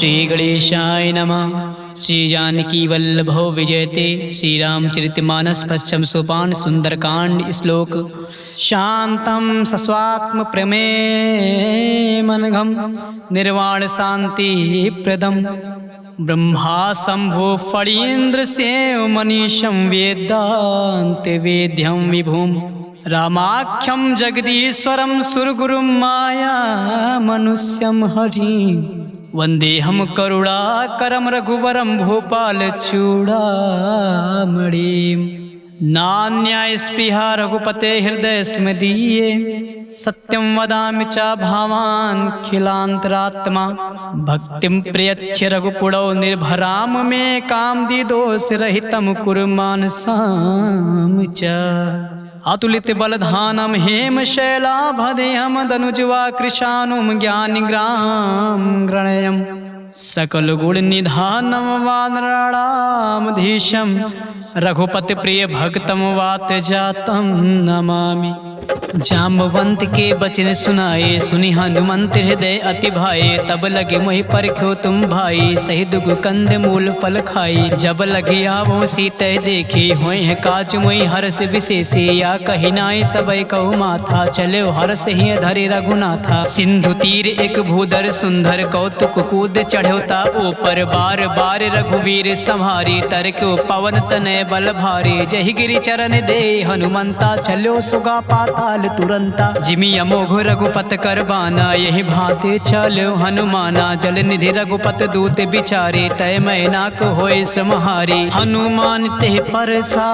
श्री गणेशाय नमः। श्री जानकी वल्लभो विजयते। श्री रामचरितमानस पश्चम सोपान सुंदरकांड श्लोक। शांतं सस्वात्म प्रमेमनघं निर्वाण शांति प्रदम ब्रह्मा शंभो फणीन्द्र सेव मनीषं वेदांत वेद्यं विभुम रामाख्यं जगदीश्वरं सुरगुरुं माया मनुष्यं हरिं वंदेहम करुणाकरं रघुवरं भूपाल चूड़ामणिं। नान्या स्पृहा रघुपते हृदय स्मदीये सत्यं वदामि च भावान् खिलान्तरात्मा भक्तिं प्रयच्छ रघुपुरौ निर्भराम मे कामदिदोषरहितं कुरु मानसां च। अतुलित बलधानं हेमशैलाभदेहं दनुज्वा कृशानुं ज्ञानिग्रां गणयं सकल गुण निधानं वानराणामधीशं रघुपति प्रिय भक्तम वात जातं नमामि। जाम्बवंत के बचन सुनाए सुनि हनुमंत हृदय अति भाए तब लगे मोहि परख्यो तुम भाई सही दुग कंद मूल फल खाई। जब लगे आवो सीते देखी होय है काज मोहि हर्ष विशेषे या कही नाई सबय कहु माथा चले हर्ष ही धरे रघुनाथा। सिंधु तीर एक भूधर सुंदर कौतुक कूद चढ़ोता ऊपर बार बार रघुवीर संहारी तरक्यो पवन तनय बल भारी। जहि गिरि चरण दे हनुमंता चलो सुगा पाताल तुरंता जिमि अमोघ रघुपत करबाना यही भांति चलो हनुमाना। जल निधि रघुपत दूत बिचारे तय मैनाक होय समहारी। हनुमान ते परसा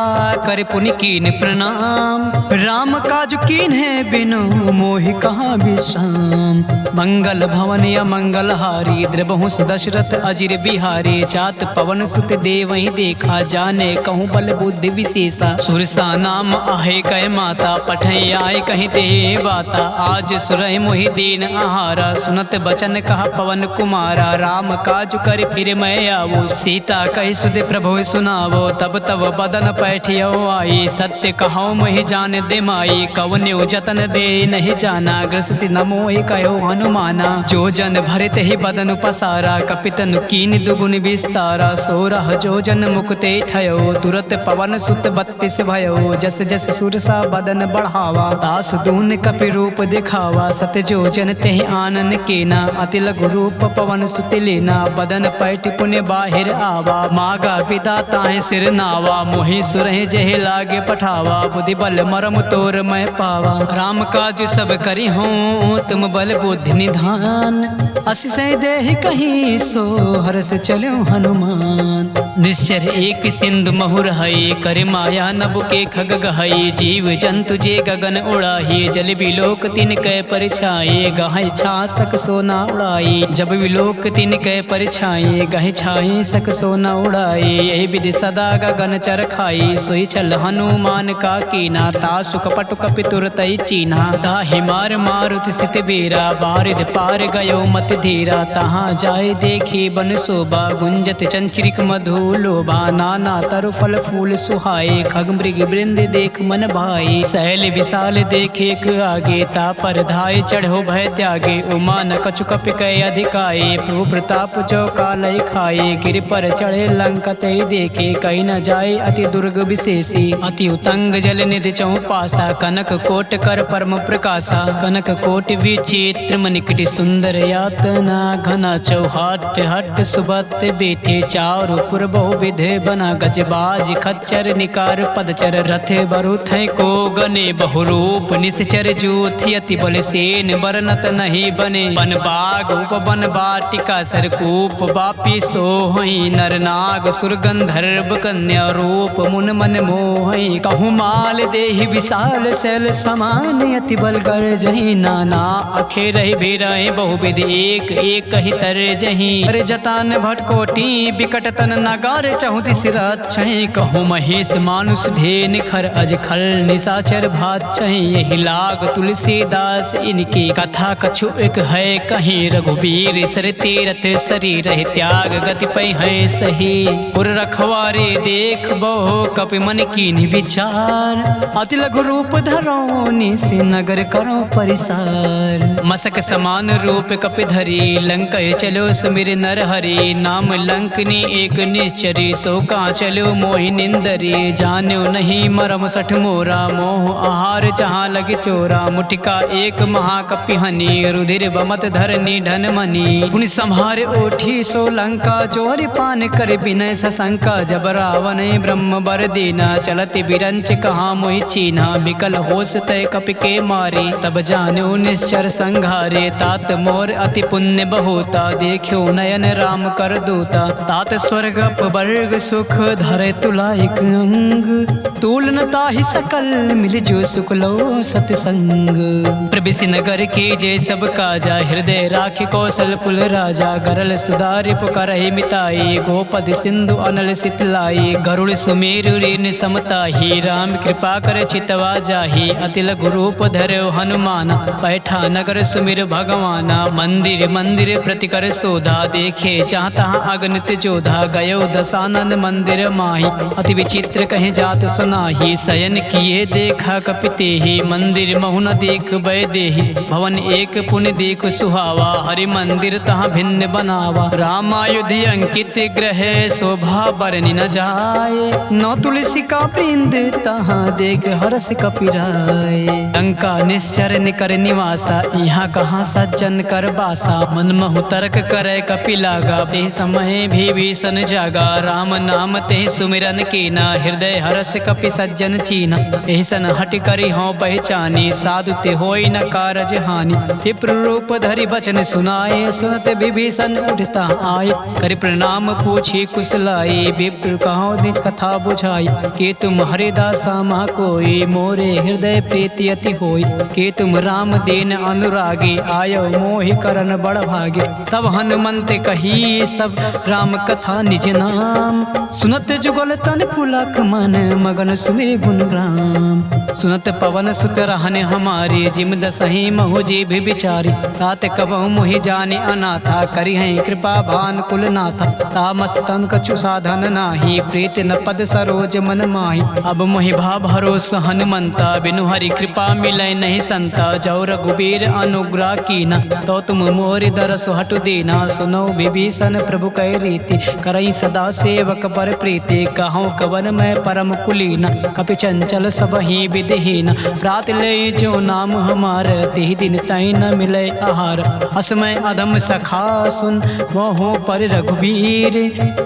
कर पुनि कीन प्रणाम राम काज कीन है बिनु मोहि कहाँ विश्राम। मंगल भवन अमंगल हारी द्रबहु दशरथ अजिर बिहारी। जात पवन सुत देवहि देखा जाने कहूँ बल बुद्धि विशेषा। सुरसा नाम आहे कै माता पठै आए कहीं दे बाता। आज सुरहि मोहि दीन आहारा सुनत बचन कहा पवन कुमारा। राम काज कर फिर मैं आवो सीता कहि सुध प्रभु सुनावो। तब तब बदन पैठियो आई सत्य कहो मोहि जान दे माई। कवन्यो जतन दे नहीं जाना ग्रस सि नमोहि कहो हनुमाना। जो जन भरत ही बदन पसारा कपितन कीन दुगुन विस्तारा। सोरह जो जन मुक्ते ठयो तुरत पवन सुत 32 भयो। जस जस सुरसा बदन बढ़ावा दास दून कपि रूप दिखावा। सत जो जन तेहि आनन केना अति लघु रूप पवन सुत लेना। बदन पैठ पुण्य बाहिर आवा मागा पिता ताहि सिर नावा। मोहि सुरहि जेहि लागे पठावा बुद्धि बल मरम तोर मैं पावा। राम काज सब करि हों तुम बल बुद्धि निधान असिसै देहि कहीं सो हरस चलो हनुमान। निश्चर एक सिंधु महुर हई कर माया नभ के खग गहई। जीव जंतु जे गगन उड़ाही जल विलोक तिन कै परछाई। गहै छासक सोना उड़ाई जब विलोक तिन कै परछाई। गहै छाई सक सोना उड़ाई यही विधि सदा गगन चर खाई। सोई चल हनुमान का कीना तासु कपट कपि तुरतै चीना। ताहि मार मारुति सित बेरा बारिद पार गयो मत धीरा। तहाँ जाय देखी बन शोभा गुंजत चंचरिक मधु लोभा। नाना तरु फल फूल सुहाए खग मृग वृंद देख मन भाई। शैल विशाल देखे एक आगे ता पर धाय चढ़ो भय त्यागे। उमा न कछु कपि कै अधिकाए प्रभु प्रताप जो कालय खाए। गिर पर चढ़े लंका तै देखे कहीं न जाए अति दुर्ग विशेषी। अति उतंग जल निधि चौपासा कनक कोट कर परम प्रकाशा। कनक कोट विचित्र मनिकट सुंदर यातना घना चौहाट हट सुबत बेटे। चारु पुर बहु विधे बना गजबाज खच्चर निकार पदचर। रथ बरुथ को गने बहुरूप निश्चर जूथि अति बल सेन बरनत नहीं बने। बन बाग उपवन बाटिका सरकूप बापी सोहई। नरनाग सुर गंधर्व कन्या रूप मुन मन मोहई। कहूँ माल देहि विशाल शैल समान अति बल कर जही। नाना अखेर बेरहि बहुविध एक एक ही तर जही। अरे जतान भटकोटी बिकट तन नगार चहुति सिर छहि कहीं कहूँ महेश मानुष धे निखर अज खल निशाचर भात चही यही लाग तुलसीदास इनकी कथा कछु एक है कहीं रघुबीर सर तीरथ शरीर रह त्याग गति पै है सही पुर रखवारे देख बहु कपि मन की विचार अति लघु रूप धरो निस नगर करो परिसार मसक समान रूप कपि धरी लंक चलो सुमिर नर हरि नाम लंकनी एक निश्चरी सो का चलो मोहि निंदरी जान्यो नहीं मरम सठ मोरा मोह आहार जहाँ लग चोरा मुटिका एक महाकपि हनी रुधिर बमत धरनी धन मनी पुनि संहार ओठी सो लंका जोरि पान कर बिनय सशंका जब रावण ब्रह्म बर दीना चलति बिरंच कहाँ मोहि चीन्हा बिकल होश तय कपि के मारे तब जान्यो निश्चर संघारे तात मोर अति पुण्य बहुता देखो नयन राम कर दूता तात स्वर्ग अपवर्ग सुख धरे तुला एक अंग तूलन ताहि सकल मिल जो सुख लो सतसंग प्रबिसि नगर के जय सब काजा हृदय राखि कौशल पुल राजा गरल सुधारि पुकारहि मिताई गोपद सिंधु अनल सितलाई गरुड़ सुमेरु ऋण समताहि राम कृपा कर चितवा जाहि अति लघु रूप धरो हनुमान बैठा नगर सुमिर भगवाना मंदिर मंदिर प्रति कर सोधा देखे जहाँ तहाँ अगणित जोधा गयो दशानन मंदिर माही अति विचित्र कहीं जात सुनाही शयन किए देखा कपिते ही मंदिर महु न देख बै देहि भवन एक पुण्य देख सुहावा हरि मंदिर तहाँ भिन्न बनावा रामायुधि अंकित ग्रह शोभा बरनि न जाए नौ तुलसी का वृंद तहाँ देख हरस कपिराय लंका निश्चर निकर निवासा यहाँ कहाँ सज्जन कर बासा मन महु तर्क करे कपि लागा बे समय भी भीषण जागा राम नाम ते सुमिरन कीना हृदय हरस कपि सज्जन चीना एहसन हट करी हो पहचानी साधु ते होई न कारज हानि विप्र रूप धरि बचन सुनाए सुनत विभीषण उठता आए कर प्रणाम पूछी कुशलाई विप्र कहो निज कथा बुझाई के तुम हरिदासा मा कोई मोरे हृदय प्रीति अति होई के तुम राम दीन अनुरागी आयो मोहि करन बड़ भागे तब हनुमंत कही सब राम कथा निज नाम सुनत जुगल तन पुलक मन मगन सुमिर गुण राम सुनत पवन सुत रहने हमारी जिम दसही महु जी भी बिचारी तात कबहु मोहि जाने अनाथा करी है कृपा भान कुल नाथा तामस तन कछु साधन नाही प्रीत न पद सरोज मन माही अब मोहि भा भरोस हनुमंता बिनु हरि कृपा मिलै नहीं संता जौ रघुबीर अनुग्रह कीना तो तुम मोरि दरस हटु दीना सुनो विभीषण प्रभु कै रीति करई सदा सेवक पर प्रीति कहूँ कवन में परम कुलीना कपि चंचल सब ही विधिहीन प्रात ले जो नाम हमार तिहि दिन तई न मिले आहार असमय अधम सखा सुन मोहो पर रघुबीर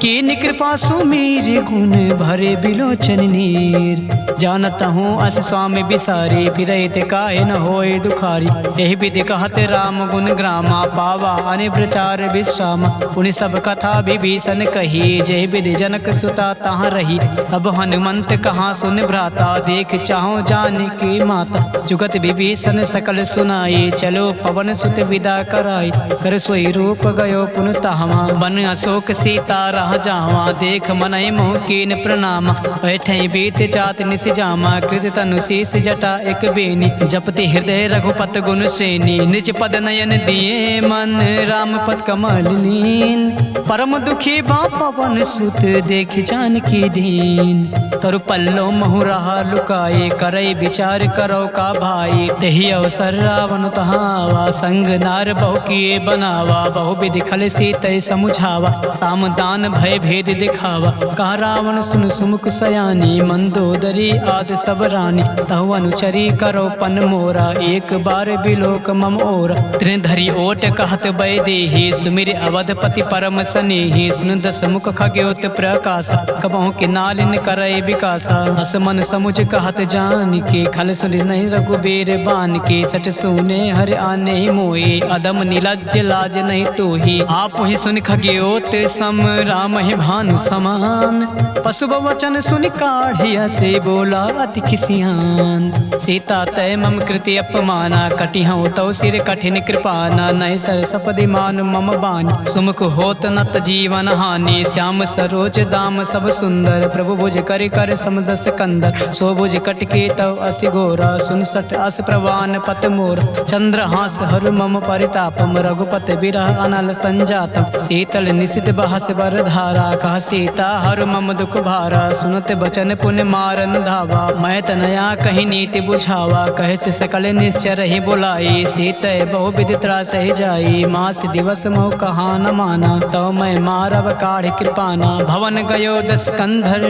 कीन कृपा सुमीर गुण भरे बिलोचन नीर जानत हूँ अस स्वामी बिसारी फिरैत काहे न होए दुखारी एहि विधि कहत राम गुण ग्रामा पावा अनि प्रचार विश्राम पुनि सब कथा विभीषण कही जय विधि जनक सुता तहाँ रही अब हनुमंत कहाँ सुन भ्राता देख चाहो जान की माता जुगत विभीषण सकल सुनाई चलो पवन सुत विदा कराई कर सोई रूप गयो पुन तहवा बन अशोक सीता रह जावा देख मनय मोह कीन प्रणाम बैठे बीत जात निस जामा कृत तनु शीस जटा एक बेनी जपति हृदय रघुपत गुण श्रेणी निज पद नयन दिए मन राम पद कमल लीन परम दुखी बा पवन सुत देख जान की दीन तरु पल्लो महु रहा लुकाए करई विचार करो का भाई तेहि अवसर रावण तहावा संग नार बहु किए बनावा बहु विधि खल सीतै समुझावा सामदान भय भेद दिखावा कहा रावण सुन सुमुख सयानी मंदोदरी आदि सब रानी तहु अनुचरी करो पन मोरा एक बार बिलोक मम ओरा त्रिन धरी ओट कहत बै देहि सुमिर अवधपति परम सनेहि सुन दस मुख खग्योत प्रकाश कबहु के नालिन करय विकासा हस मन समुझ कहत जान के खल सुन नहीं रघुबीर बान के सट सुने हर आने मोए अदम नीलज लाज नहीं तो ही आप ही सुन खग्योत सम राम ही भानु समान पशु वचन सुन काढ़िया से बोला अति खिसियान सीता तय मम कृति अपमाना कटि हूँ तौ सिर कठिन कृपाना नय सर सपदि मान मम बानी सुमुख होत नत जीवन हानि श्याम सरोज दाम सब सुंदर प्रभु भुज कर कर समदस कंदर सो भुज कटके तव असि घोरा सुन सठ अस प्रवान पत मोर चंद्रहास हरु मम परितापम रघुपत बिरह अनल संजातम शीतल निशित बहस बर धारा कह सीता हरु मम दुख भारा सुनत बचन पुण्य मारन धावा मैं तनया कहीं नीति बुझावा कहे से सकल निश्चर ही बुलाई सीत बहु विधि त्रास ही जाई मास दिवस मोह कहा न माना तो मैं मारव काढ़ कृपाना भवन गयो दस कंधर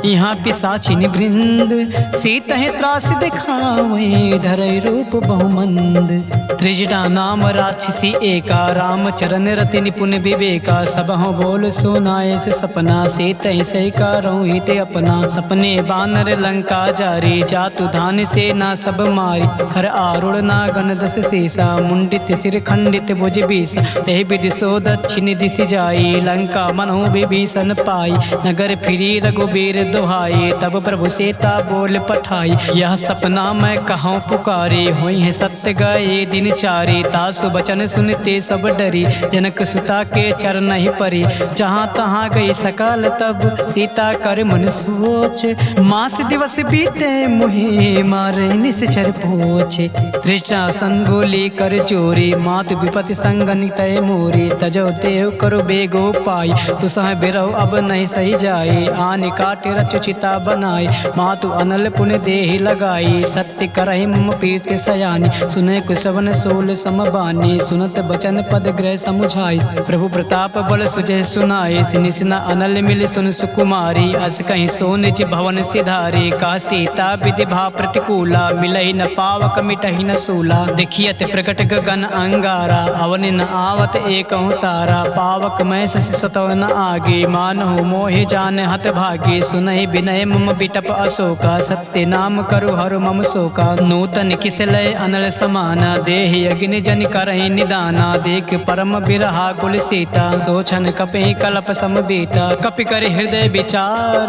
यहाँ पिसाचिन वृंद सीत है त्रास दिखावे धरई रूप बहुमंद त्रिजटा नाम राक्षसी एका राम चरण रति निपुण विवेका सब हो बोल सुनाए से सपना सीत से कारों हित अपना सपने बानर लंका जारी जातु धान से ना सब मारी हर आरुण नागन दस शेषा मुंडित सिर खंडित भुज बीसा ते विधि सो दक्षिण दिशि जाई लंका मनो विभीषण पाई नगर फिरी रघुबीर दुहाई तब प्रभु सीता बोल पठाई यह सपना मैं कहूँ पुकारी हुई है सत्य गए दिन चारी तासु बचन सुनते सब डरी जनक सुता के चरण ही परी जहाँ तहाँ गई सकाल तब सीता कर मन सोच मास दिवस बीते मुहे मारे निश्चर पोछे तृष्णा संगोली कर चोरी मातु विपति संगन तय मोरी तजो देव करो बेगो पाई तु सह बिरहो अब नहीं सही जाए आन काटे रचुचिता बनाई मातु अनल पुण्य देहि लगाई सत्य करहि मम पीत सयानी सुने कुसवन सोल समबानी सुनत बचन पद ग्रह समुझाई प्रभु प्रताप बल सुजय सुनाई सिनिसना अनल मिल सुन सुकुमारी अस कहीं सो निज भवन सिधारी का सीता विधि भा प्रतिकूला मिलहि न पावक मिटहि न सूला देखियत प्रकट गगन अंगारा अवन न आवत एक तारा पावक मैं शशि सतव न आगे मानहु मोहि जान हत भागे सुनहि विनय मम बिटप अशोका सत्य नाम करु हरु मम शोका नूतन किसलय अनल समाना देहि अग्नि जन करहि निदाना देख परम बिरहा कुल सीता सोचन कपि कलप समबीता कपि कर हृदय विचार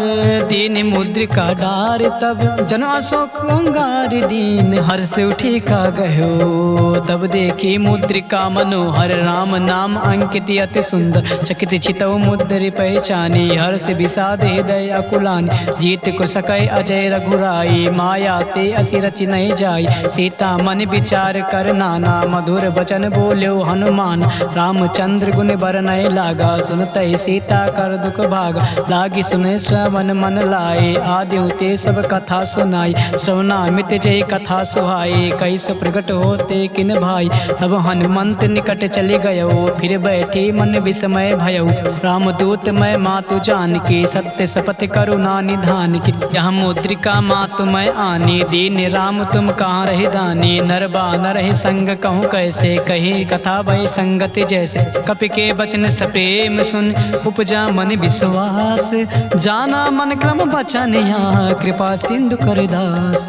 दीन मुद्रिका डार तब जन अशोक अंगार दीन हर्ष उठी का गयो तब देखी मुद्रिका मनोहर राम नाम अंकित अति सुंदर चकित चितव मुद्रि पहचानी हर्ष विषाद हृदय अकुलानी जीत को सकय अजय रघुराई माया ते असि रचि नहीं जाई सीता मन विचार कर नाना मधुर बचन बोल्यो हनुमान रामचंद्र गुण बरनय लागा सुनतय सीता कर दुख भागा लागी सुने श्रवण मन लाए आदि ते सब कथा सुनाई श्रवणामित जय कथा सुहाए कैसो प्रकट होते किन भाई तब हनुमंत निकट चले गयो फिर बैठी मन विस्मय भयो रामदूत मैं मातु जान की सत्य शपथ करुणा निधान की यह मुद्रिका मातु मैं आनी दीन राम तुम कहाँ रही दानी नर बानर ही संग कहूँ कैसे कही कथा भई संगति जैसे कपि के बचन सप्रेम सुन उपजा मन विश्वास जाना मन क्रम बचन यहाँ कृपा सिंधु कर दास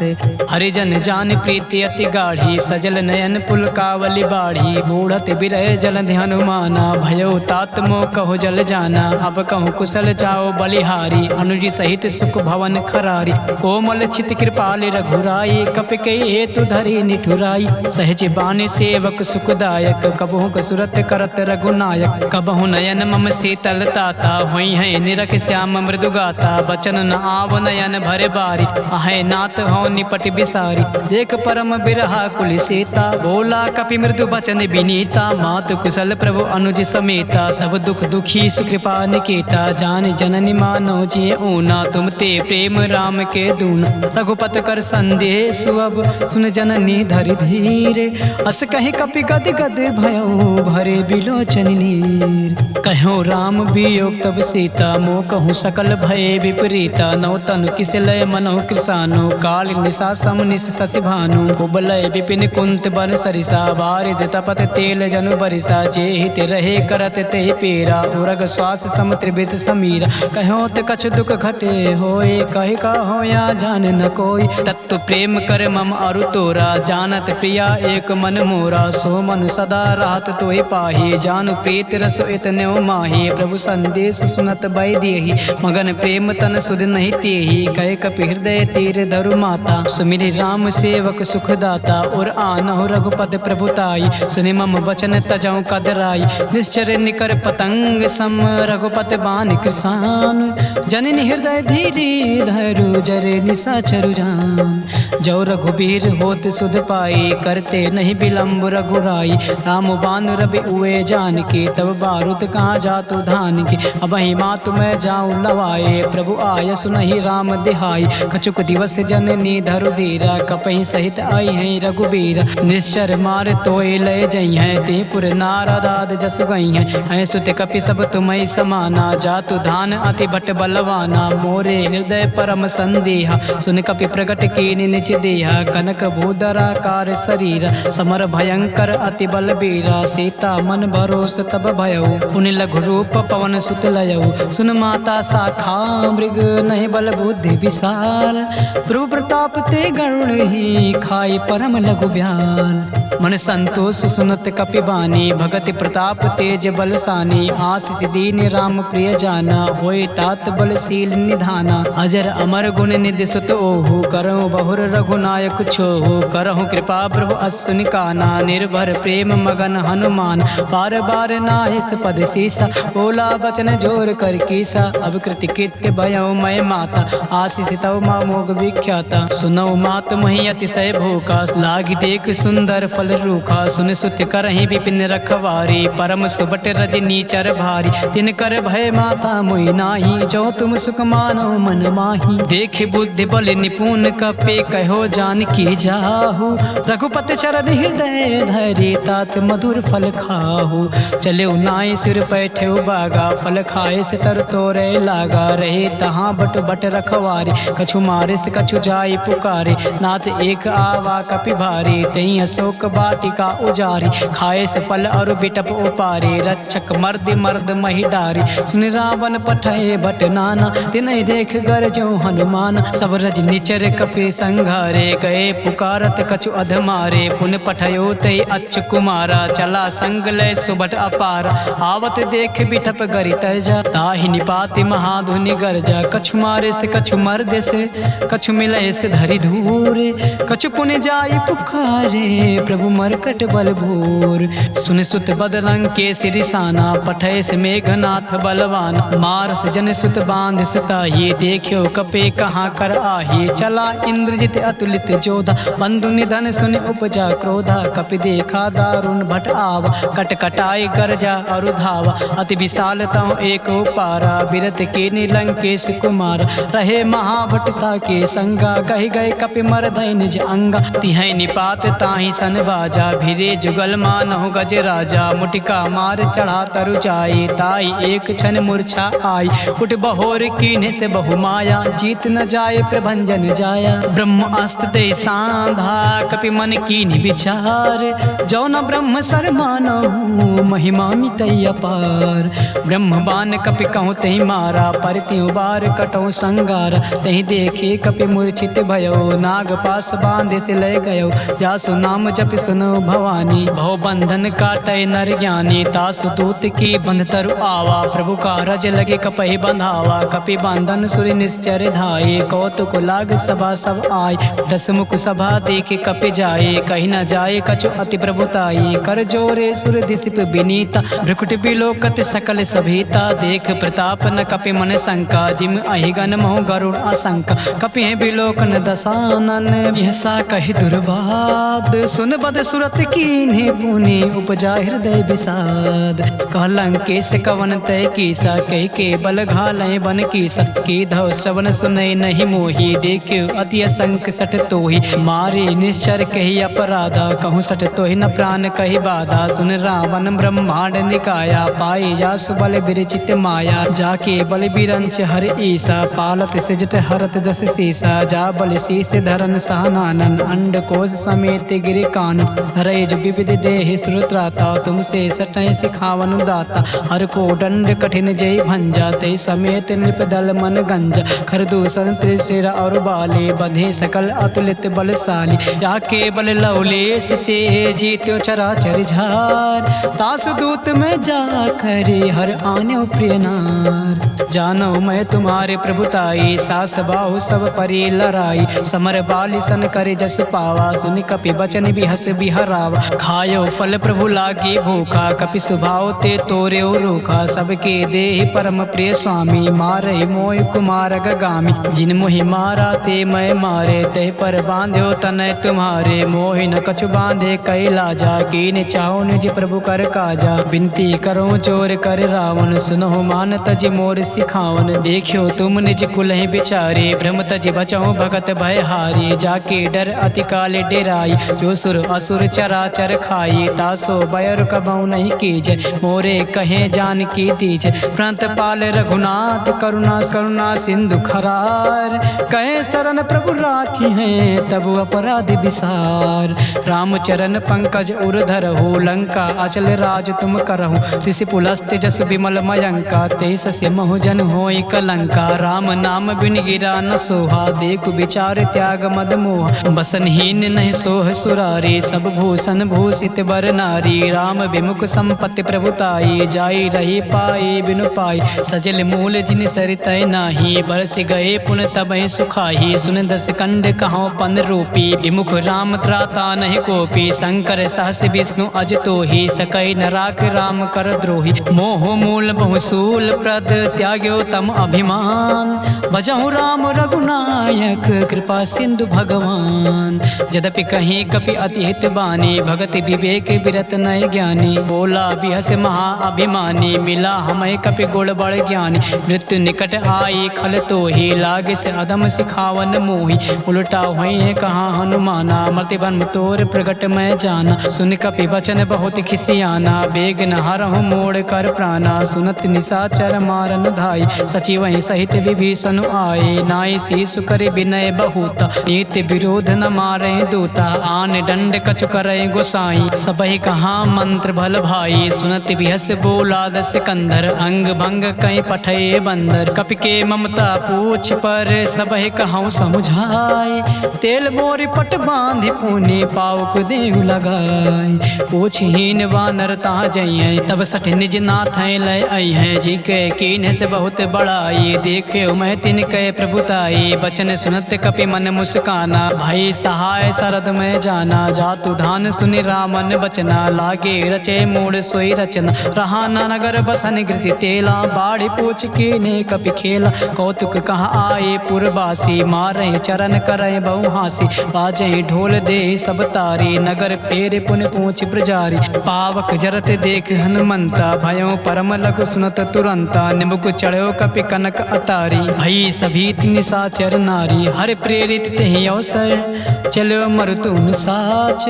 हरिजन जान प्रीति अति गाढ़ी सजल नयन पुलकावली बाढ़ी बूढ़त बिरह जल हनुमाना भयो तात मोह कहो जल जाना अब कहूँ कुशल जाओ बलिहारी अनुजी सहित सुख भवन खरारी कोमल चित कृपाल रघुराई कपि के हेतु धरी निठुराई सहज बानी सेवक सुखदायक कबहु कसुरत करत रघुनायक कबहु नयन मम शीतल ताता हुई है निरख श्याम मृदु गाता बचन न आव नयन भरे बारी आहे नाथ हो निपट बिसारी देख परम बिरहा कुल सीता बोला कपि मृदु बचन विनीता मातु कुशल प्रभु अनुज समेता तब दुख दुखी सुकृपा निकेता जान जननी मानो जी ऊना तुम ते प्रेम राम के दूना रघुपत कर संदेह सुअब सुन जननी धरि धीरे अस कहि कपि गद गद भयो भरे बिलोचन नीर कहो राम वियोग तब सीता मोह कहूँ सकल भय विपरीता नौ तनु किस लय मनो कृसानो काल निशा सम निश शशि भानु कुबलय विपिन कुंत बन सरिसा बारिद तपत तेल जनु बरिसा जे हित रहे करत ते पेरा उरग श्वास सम त्रिविश समीरा कहो त कछु दुख घटे होए कहि का हो या जान न कोई तत्व प्रेम कर मम अरु तोरा जानत प्रिया एक मन मोरा सो मन सदा रात तोहि पाही जानु प्रीत रस इतने माही प्रभु संदेश सुनत बै देहि मगन प्रेम तन सुध नहीं तेहि कह कपि हृदय तीर धरु माता सुमिरि राम सेवक सुखदाता और आनहु रघुपद प्रभुताई सुनि मम वचन तजौ कदराई निश्चर निकर पतंग सम रघुपत बान कृसान जान, जननी हृदय धीरे धरु जरे निशाचरु जान। जो रघुबीर होत सुध पाई, करते नहीं विलम्ब रघुराई। राम बान रवि उए जान की, तब बारूद कहाँ जातु धान की। अब ही मातु मैं जाऊँ लवाए, प्रभु आय सुनहि राम दिहाई। कछुक दिवस जननी धरु धीरा, कपहि सहित आई है रघुबीर। निश्चर मार तोय लय जई हैं, ते पुर नारदाद जस गई हैं। हैं सुत कपि सब तुम्हें समाना, जातु धान अति भट बलवाना। मोरे हृदय परम संदेहा, सुन कपि प्रगट कीनि निज देहा। कनक भूधराकार शरीर, समर भयंकर अति बलबीरा। सीता मन भरोस तब भयउ, पुनि लघु रूप पवन सुत लयउ। सुन माता शाखा मृग, नहीं बल बुद्धि विशाल। प्रभु प्रताप ते गरुड़ ही, खाई परम लघु ब्याल। मन संतोष सुनत कपि बानी, भगति प्रताप तेज बलसानी। आशीष दीन राम प्रिय जाना, होय तात बलशील निधाना। अजर अमर गुण निधि सुत ओहु, करहु बहुर रघुनायक छोहु। करहु कृपा प्रभु असुनि काना, निर्भर प्रेम मगन हनुमान। बार बार नाहिस पद सीसा, बोला बचन जोर कर कीसा। अब कृति कृत्य भयउ मय माता, आशीष तव मोग विख्याता। सुनौ मात मही अतिशय भूखा, लागी देख सुंदर फल रूखा। सुन सुत करहि विपिन रखवारी, परम सुबट रजनी चर भारी। तिन कर भय माता मोहि नाही, जो तुम सुख मानो मन माही। देख बुद्धि बल निपुण कपे, कहो जानकी जाहु। रघुपति चरण हृदय धरि, तात मधुर फल खाहु। चले नाई सिर पैठे बागा, फल खाए से तर तोरे लागा। रहे तहाँ बट बट रखवारी, कछु मारे से कछु जाई पुकारे। नाथ एक आवा कपि भारी, तई अशोक वाटिका उजारी। खाए से फल और बिटप उपारी, रक्षक मर्द मर्द मही डारी। सुन रावण पठय भट नाना, तिनहि देख गरजो हनुमान। सब रज निचर कपि संघारे, गए पुकारत कछु अधमारे। पुन पठयो तय अच्छ कुमारा, चला संग लय सुबट अपार। आवत देख बिटप गरि तजा, ताहि निपाति महाधुनि गरजा। कछु मारे से कछु मर्द से, कछु मिलय से धरि धूरे। कछु पुन जाई पुकारे, प्रभु मरकट बल भूर। सुन सुत बदलंग के सिरिसाना, पठय से मेघनाथ बलवान। मार से जन सुत बांध सुताही, देखियो कपे कहाँ कर आही। चला इंद्रजित अतुलित जोधा, बंधु निधन सुन उपजा क्रोधा। कपि देखा दारुण भट आवा, कट कटाई गरजा और धावा। अति विशाल तव एक पारा, बिरत के नीलंकेश कुमार। रहे महाभटता के संगा, कहि गए कपि मरदय निज अंगा। तिहै निपात ताहि सन बाजा, भिरे जुगल मानहु गज राजा। मुटिका मार चढ़ा तरु जाई, ताई एक क्षण मूर्छा आई। उठ बहोर कीन्हे से बहु माया, जीत न जाए प्रभंजन जाया। ब्रह्म अस्त्र दे सांधा, कपि मन कीन्हि विचार। जो न ब्रह्म सर मानहु, महिमा मितई अपार। ब्रह्म बान कपि कहूँ तहि मारा, पर त्यों बार कटौ संगारा। तहि देखे कपि मूर्छित भयो, नाग पास बांधे से लय गयो। जासु नाम जप सुनो भवानी, भव बंधन काटय नर ज्ञानी। तासु दूत की बंध तरु आवा, प्रभु का रज लगे कपहि बंधावा। कपि बंधन सुर निश्चर धाये, कौतुक लाग सभा सब आय। दस मुख सभा देखे कपि जाए, कहीं न जाए कछु अति प्रभुताई। कर जोरे सुर दिसिप विनीता, भ्रुकुट बिलोकत सकल सभीता। देख प्रताप न कपि मन शंका, जिम अहिगन मोह गरुड़ आशंका। कपि बिलोकन दसानन, यसा कहि दुर्वाद। सुन बद सुरत कीन्हे पुनि, उपजा हृदय विषाद। कहलंकेश कवन तय कीसा, कह के बल घालय बन कीसा। की धव श्रवण सुनय नहीं मोही, देखियो अति असंक सठ तोहि। मारे निश्चर कही अपराधा, कहूँ सठ तोहि न प्राण कही बाधा। सुन रावण ब्रह्मांड निकाया, पाई जासु बल विरचित माया। जाके बल बिरंच हर ईसा, पालत सिजत हरत दस सीसा। जा बल शीस धरन सहनानन, अंड कोश समेत गिरि कान। रेज विविध देहि श्रुत्राता, तुमसे सटय सिखावन दाता। हर को दंड कठिन जय भंजा, ते समेत नृप दल मन गंजा। खरदूषण त्रिशिर और बाले, बंधे सकल अतुलित बलशाली। जाके बल लवलेश ते, जीत्यो चराचर झार। तासु दूत में जा करे, हर आन्यो प्रिय नार। जानो मैं तुम्हारे प्रभुताई, सास बाहु सब परि लड़ाई। समर बाली सन करे जस पावा, सुनि कपि बचन भी हस हर्ष बिहरावा। खायो फल प्रभु लागी भूखा, कपि स्वभाव ते तोरे रूखा। सबके देहि परम प्रिय स्वामी, मारे मोहि कुमार गामी। जिन मोहि मारा ते मैं मारे, ते पर बांध्यो तनय तुम्हारे। मोहि न कछु बांधे कैलाजा, कीन चाहो निज प्रभु कर काजा। बिनती करो चोर कर रावण, सुनो मान तज मोर सिखावन। देखियो तुम निज कुलहि बिचारे, भ्रम तज बचो भगत भय हारी। जाके डर अति काल डेराई, जो सुर असुर चराचर खाई। तासो बयर कबहु नहीं कीजय, मोरे कहे जान की दीजय। प्रांत पाल रघुनाथ करुणा करुणा सिंधु खरार। कहे शरण प्रभु राखी हैं, तब अपराध विसार। रामचरण पंकज उर धरहु, लंका अचल राज तुम करहु। तिसि पुलस्त्य जस विमल मयंका, तेस से महु जन होई कलंका। राम नाम बिन गिरा न सोहा, देखु विचार त्याग मद मोहा। बसनहीन नहीं सोह सुरारी, सब भूषण भूषित बर नारी। राम विमुख संपत्ति प्रभुताई, जाई रही पाई बिनु पाई। सजल मूल जिन सरितय नाही, बरस गए पुन तबहि सुखाही। सुन दस कंड कहो पन रूपी, विमुख राम त्राता नहीं कोपी। शंकर सहस विष्णु अज तोहि, सकई न राख राम कर द्रोही। मोह मूल बहुसूल प्रद, त्याग्यो तम अभिमान। भजहु राम रघुनायक, कृपा सिंधु भगवान। यद्यपि कहीं कपि अति हित बानी, भगति विवेक विरत नय ज्ञानी। बोला बिहस महा अभिमानी, मिला हमें कपि गुण बड़ ज्ञानी। मृत्यु निकट आई खल तोहि, लागे से अधम सिखावन मोहि। उल्टा हुई है कहाँ हनुमाना, मति बन तोर प्रगट मैं जाना। सुन कपि वचन बहुत खिसियाना, बेग न हरहु मोड़ कर प्राणा। सुनत निशाचर मारन धाई, सचिव सहित विभीषण आए। नाई शीसु कर विनय बहुता, नीति विरोध न मारे दूता। आन दंड कछु करे गोसाई, सबहि कहा मंत्र भल भाई। सुनत बिहस बोला दस कंधर, अंग भंग कई पठे बंदर। कपि के ममता पूछ पर, सबहि कहूँ समुझाए। तेल मोरी पट बांधि पुनि, पाउक देहु लगाए। पूछहीन वानर ता जइयै, तब सठ निज नाथ लय अइहै। जी के कीन्ह से बहुत बड़ाई, देखे मैं तिनके प्रभुताई। बचन सुनत कपि मन मुस्काना, भाई सहाय शरद में जाना। जातु धान सुनि रामन बचना, लागे रचे मूड सोई रचना। रहा न नगर बसन गृति तेला, बाढ़ी पूछ कीने कपि खेला। कौतुक कहाँ आए पुरबासी, मारे चरण करे बहु हासी। बाजे ढोल दे सब तारी, नगर फेर पुन पूछ प्रजारी। पावक जरत देख हनुमंता, भयो परम लघु सुनत तुरंता। निमुख चढ़ो कपि कनक अटारी, भई सभी निशाचर नारी। हर प्रेरित तेहि अवसर, चलो मरुतुम साच।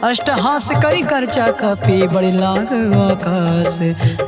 अष्टहास करि करचा कपि, बड़ि लाग आकाश।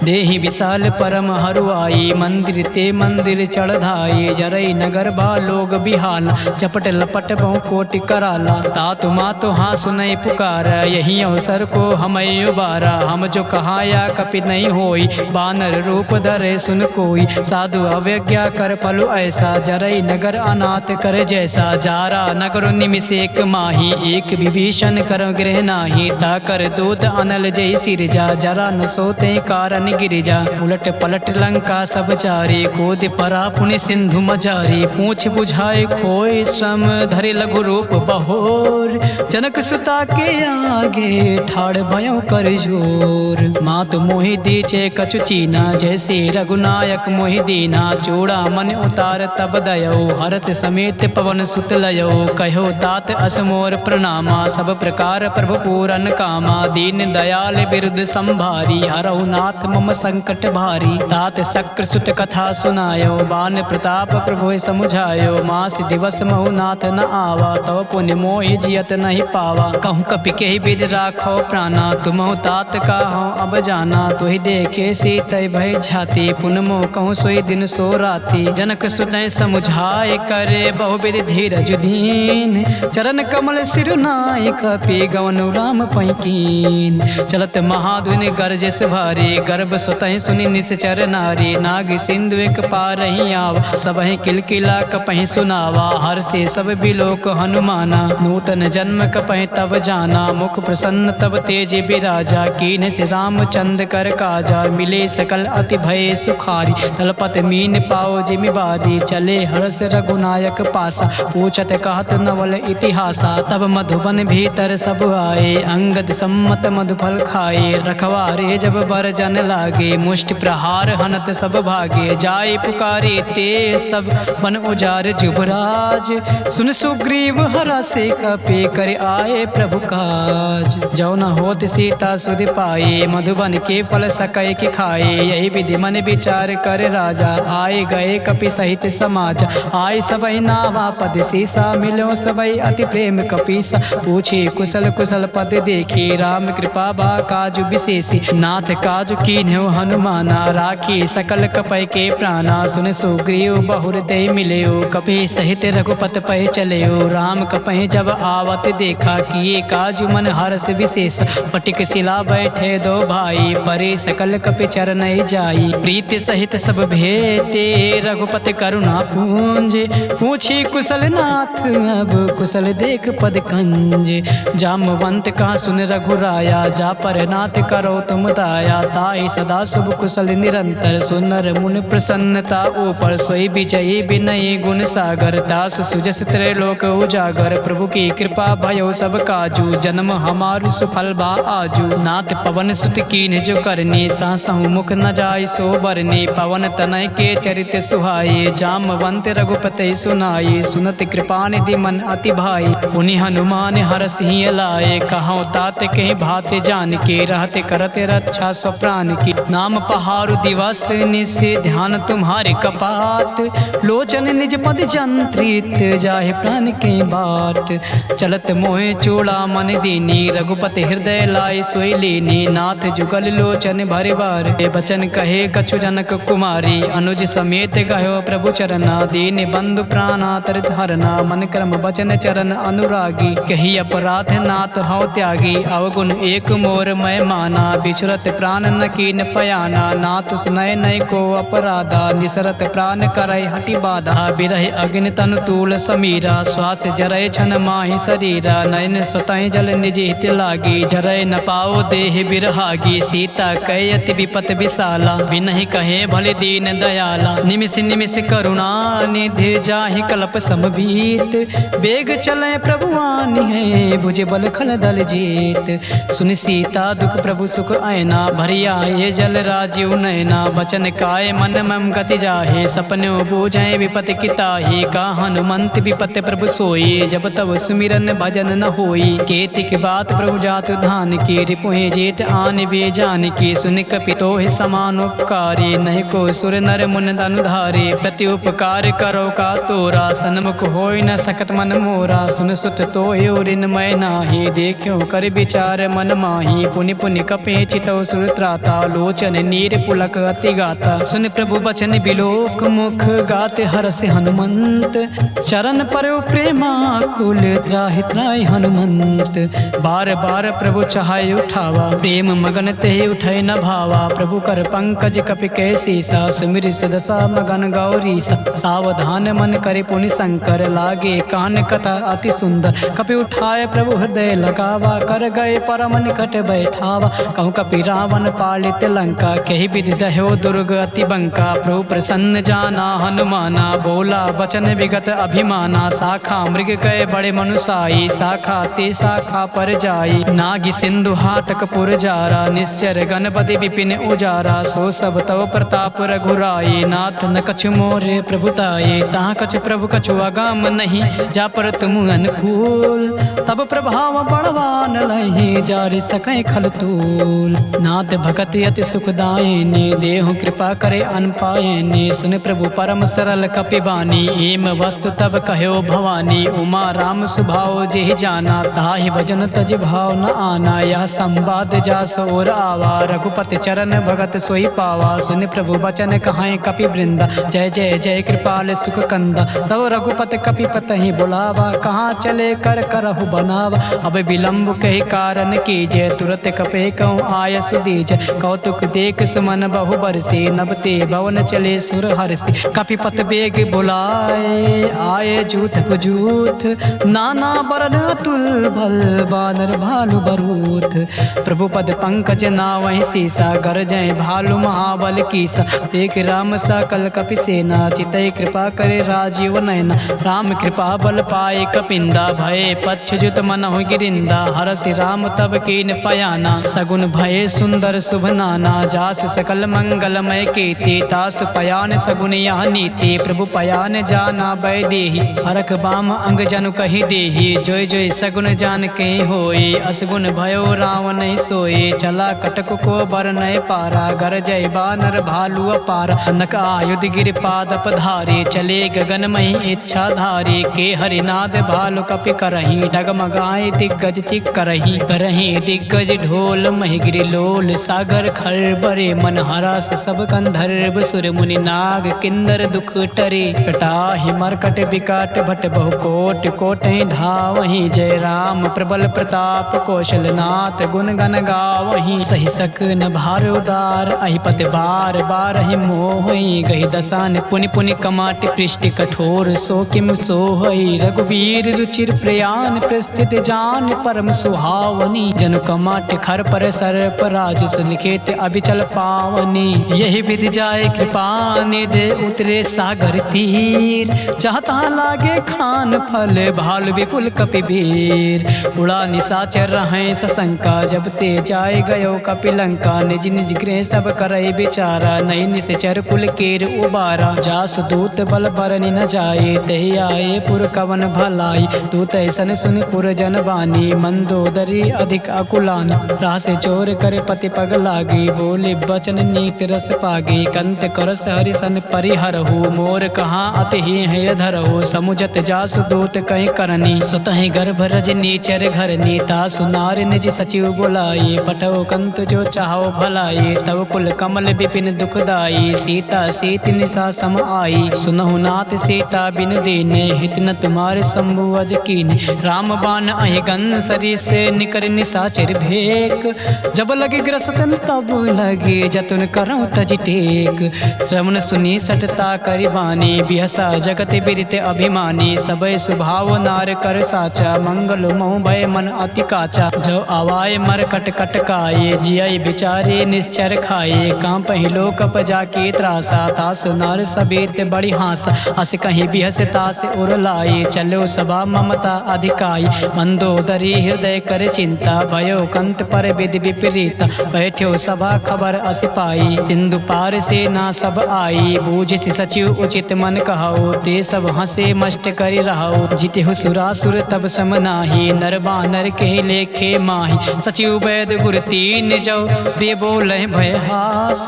देहि विशाल परम हरुआई, मंदिर ते मंदिर चढ़धाई। जरई नगर बा लोग बिहाला, चपट लपट बहु कोटि कराला। तातु मातु हाँ सुनई पुकार, यही अवसर को हमें उबारा। हम जो कहाया कपि नहीं होई, बानर रूप धरे सुन कोई। साधु अवज्ञा कर फलु ऐसा, जरई नगर अनाथ कर जैसा। जारा नगर निमिष एक माही, एक विभीषण कर गृह नाही। ताकर दूत अनल जय सिरजा, जरा न सोते कारण गिरिजा। उलट पलट लंका सब चारी, कोद परा पुनि सिंधु मजारी। पूछ बुझाए खोए श्रम, धरे लघु रूप बहोर। जनक सुता के आगे, ठाड़ भयो कर जोर। मातु मोहि दीचे कछु चीना, जैसे रघुनायक मोहि दीना। चूड़ा मन उतार तब दयो, हरत समेत पवन सुत लयो। कहो तात असमोर प्रणामा, सब प्रकार प्रभु पूरन कामा। दीन दयाल बिरुद संभारी, हरहु नाथ मम संकट भारी। तात शक्र सुत कथा सुनायो, बान प्रताप प्रभु समुझायो। मास दिवस महु नाथ न आवा, तव पुण्य मोहि जियत नहीं पावा। कहूँ कपि केहि विद राखो प्राणा, तुमहु तात काहू अब जाना। तुहि देखे सीतय भय झाती, पुन मोह कहूँ सोई दिन सो राती। जनक सुनय समुझाय करे, बहुविध धीरज दीन। चरण कमल सिरुनाय, कपि गवनु राम पैकीन। चलत महाध्वनि गरजस भारी, गर्भ सुतहि सुनि निश्चर नारी। नाग सिंधु एक पारहि आवा, सबहि किलकिला कपहि सुनावा। हर से सब बिलोक हनुमाना, नूतन जन्म कपहि तब जाना। मुख प्रसन्न तब तेज बिराजा, कीन्ह से रामचंद्र कर काजा। मिले सकल अति भय सुखारी, तलपत मीन पाओ जिमि बारी। चले हर्ष रघुनायक पासा, पूछत कहत नवल इतिहासा। तब मधुबन भी भीतर सब आए, अंगद सम्मत मधुफल खाए। रखवारे जब बरजन लागे, मुष्टि प्रहार हनत सब भागे। जाए पुकारे ते सब बन उजार जुबराज, सुन सुग्रीव हरा से कपे कर आए प्रभु काज। जो न होत सीता सुध पाए, मधुबन के फल सकै कि खाए। यही विधि मन विचार कर राजा, आए गए कपि सहित समाज। आए सबई नावा पद सीसा, मिलो सबई अति प्रेम कपीसा। पूछे कुशल कुशल पद देखी, राम कृपा बा काजु विशेषी। नाथ काजु कीन्ह्यो हनुमाना, राखी सकल कपय के प्राणा। सुन सुग्रीव बहुर दे मिलेओ, कपि सहित रघुपत पै चलेओ। राम कपहि जब आवत देखा, किए काजु मन हर्ष विशेष। पटिक शिला बैठे दो भाई, परे सकल कपि चरण जाई। प्रीति सहित सब भेटे, रघुपति करुणा पूंज। पूछी कुशल नाथ अब कुशल देख पद कंज। जामवंत कहा सुन रघुराया, जा पर नाथ करो तुम दाया। ताहि सदा शुभ कुशल निरंतर, सुनर मुन प्रसन्नता ऊपर। सोई विजयी विनयी गुण सागर, दास सुजस त्रैलोक उजागर। प्रभु की कृपा भयो सब काजू, जन्म हमारु सुफल बा आजू। नाथ पवन सुत कीन्ह जो करनी, सासहु मुख न जाय सो बरनी। पवन तनय के चरित सुहाए, जामवंत रघुपति सुनाए। सुनत कृपा निधि मन अति भाई, पुनि हनुमान हरस ही लाए। कहौं तात कहीं भात जान के, रहते करते रक्षा स्व प्राण की। नाम पहारु दिवस निस, ध्यान तुम्हारे कपाट। लोचन निज पद जंत्रित, जाहे प्राण के बाट। चलत मोहे चूड़ा मन दीनी, रघुपति हृदय लाए सोई लीनी। नाथ जुगल लोचन भरे बार, बचन कहे कछु जनक कुमारी। अनुज समेत गयो प्रभु चरना, दीन बंधु प्राणातरित हरना। मन क्रम बचन चरण अनुरागी, कही अपराध नाथ हौ त्यागी। अवगुण एक मोर मैं माना, बिछुरत प्राण न कीन पयाना। नाथ सुनय नय को अपराधा, निसरत प्राण करय हटि बाधा। बिरहि अग्नि तनु तूल समीरा, श्वास जरय छन माहि शरीरा। नयन स्वतः जल निज हित लागी, जरय न पाओ देह बिरहागी। सीता कय अति विपत विशाला, बिनहि कहे भले दीन दयाला। निमिष निमिष करुणा निधि, जाहि कल्प समबीत। बेग चले प्रभु आनि है, भुज बल खल दल जीत। सुन सीता दुख प्रभु सुख आयना, भरी आए जल राजीव नयना। बचन काय मन मम गति जाहे, सपनो बूझे विपत किताही। का हनुमंत विपत प्रभु सोई, जब तब सुमिरन भजन न होई। केतिक बात प्रभु जात धान की, रिपुहि जेठ आन बे जान की। सुन कपितोहि समान उपकारी, नहीं को सुर नर मुन धनुधारे। प्रति उपकार करो का तोरा, सन्मुख होय न सकत मन मोरा। सुन सुत तोहि ऋण मैं नाही, देखियो कर विचार मन माही। पुनि पुनि कपे चितौ सुर त्राता, लोचन नीर पुलक अति गाता। सुन प्रभु बचन बिलोक मुख, गाते हरस हनुमंत। चरण परयो प्रेमा कुल, त्राहि त्राहि हनुमंत। बार बार प्रभु चाहे उठावा, प्रेम मगन ते उठै न भावा। प्रभु कर पंकज कपि कै सीसा, सुमिरि सुदशा मगन गौरीसा। सावधान मन करे पुनि शंकर, लागे कान कथा अति सुंदर। कपि उठाए प्रभु हृदय लगावा, कर गए परम निकट बैठावा। कहूँ कपि रावण पालित लंका, कही विधि दह्यो दुर्ग अति बंका। प्रभु प्रसन्न जाना हनुमाना, बोला बचन विगत अभिमाना। शाखा मृग कय बड़े मनुसाई, शाखा ते शाखा पर जाई। नागी सिंधु हाटक पुर जारा, निश्चर गणपति विपिन उजारा। सो सब तव प्रताप रघुराई, नाथ न कछु मोरे प्रभुताई। तहाँ कछु प्रभु कछु अगाम नहीं, जा पर तुम अनुकूल। तब प्रभाव बड़वान लहि, जारि सकै खल तूल। नाथ भगत अति सुखदायिनी, देहु कृपा करे अन पायनी। सुन प्रभु परम सरल कपि बानी, एम वस्तु तब कहो भवानी। उमा राम सुभाव जेहि जाना, ताहि भजन तज भाव न आना। यह संवाद जास और आवा, रघुपति चरण भगत सोई पावा। सुन प्रभु बचन कहाय कपि वृंदा, जय जय जय कृपाल सुख कंदा। तब रघुपति कपि पतहि बुलावा, कहाँ चले कर करहु बनावा। अब विलंब कही कारण कीजय, तुरत कपे कहूँ आय सुदीज। कौतुक देख सुमन बहु बरसी, नबते भवन चले सुर हरसी। कपिपत बेग बुलाए, आए जूथ पुजूथ। नाना बरन अतुल भल, बानर भालु बरूथ। प्रभु पद पंकज नावहि सीसा, गरजय भालु महाबल कीसा। देख राम सकल कपि सेना, चितई कृपा करे राजीव नयना। राम कृपा बल पाए कपिंदा, भय पक्ष जुत मनहु गिरिंदा, हरसि राम तब कीन पयाना। सगुन भये सुंदर शुभ नाना, जासु सकल मंगलमय कीर्ति। तासु पयान सगुन यह नीति, प्रभु पयान जाना बैदेही। हरख बाम अंग जनु कही देही, जोय जोय सगुन जान के होई। असगुन भयो रावण सोए, चला कटक को बर नय पारा। गर जय बानर भालु अपार, नक आयुध गिर पादप धारे। चले गगन मही इच्छा धारे, के हरिनाद भालु कपि करही। डगमगाए दिग्गज चिक करही, करही दिग्गज ढोल मही गिरि लोल। सागर खरबरे मन हरस, सब गंधर्व सुर मुनि नाग किन्नर दुख टरे। कटाहि मरकट विकट भट बहु कोट, कोटहि धावहि। जय राम प्रबल प्रताप कौशलनाथ, गुण गण गावहि। सहि सकन भार उदार, अहिपत बार बार ही मोहि। गहि दसान पुनि पुनि कमाट पृष्ठ कठोर, सो किम सोहई। रघुवीर रुचिर प्रयान, प्रस्थित जान परम सुहावनी। जनु कमाट खर पर सर्प राज, सुनिकेत अभिचल पावनी। यही विधि जाय कृपा निधे, उतरे सागर तीर। चाहता लागे खान फल, भाल विपुल कपिवीर। उड़ा निशाचर रहें सशंका, जब ते जाय गयो कपिलंका। निज निज गृह सब करई बिचारा, नहीं निश्चर कुल केर उबारा। जास दूत बल बरनि न जाए, तहि आए पुर कवन भलाई। दूत ऐसन सुन पुर जन बानी, मंदोदरी अधिक अकुलानी। रास चोर करे पति पग लागी, बोले बचन नीत रस पागी। कंत करस हरिसन परिहरहु, मोर कहाँ अति है धरहु। समुझत जासु दूत कहीं करनी, सुतहि गर्भ रजनी चर घरनी। तासु नार निज सचिव बुलाई, पटव कंत जो चाहो भलाई। तब कुल कमल विपिन दुखदाई, सीता सीत निशा सम आई। सुनहु नाथ सीता बिन दीने, हित न तुम्हारे शंभु अज कीने। राम बाण अहि गन सरी से, निकर निशाचर भेक। जब लगे ग्रसतन तब लगे, जतन करऊं तज टेक। श्रवण सुनी सटता करिबानी, बिहसा जगत बिदित अभिमानी। सबय सुभाव नार कर साचा, मंगल मोह भय मन अति काचा। जो आवाय मर कट कटकाए, जिय बिचारे निश्चर खाए। कांपहि लोक जाके त्रासा, तास नार सቤत बड़ी हास। अस कहीं बिहस तास उर लाए, चलो सभा ममता अधिकाई। मंदोदरी हृदय कर चिंता, भयो कंत पर विधि विपरीत। बैठ्यो सभा खबर अस पाई, सिंधु पार से ना सब आई। बूझि सचिव उचित मन कहाओ, ते सब हंसे मष्ट करि रहाओ। जिते सुरासुर तब सम नाही, नर बानर के लेखे माही। सचिव वैद गुर तीन जो, प्रिय बोले भय हास।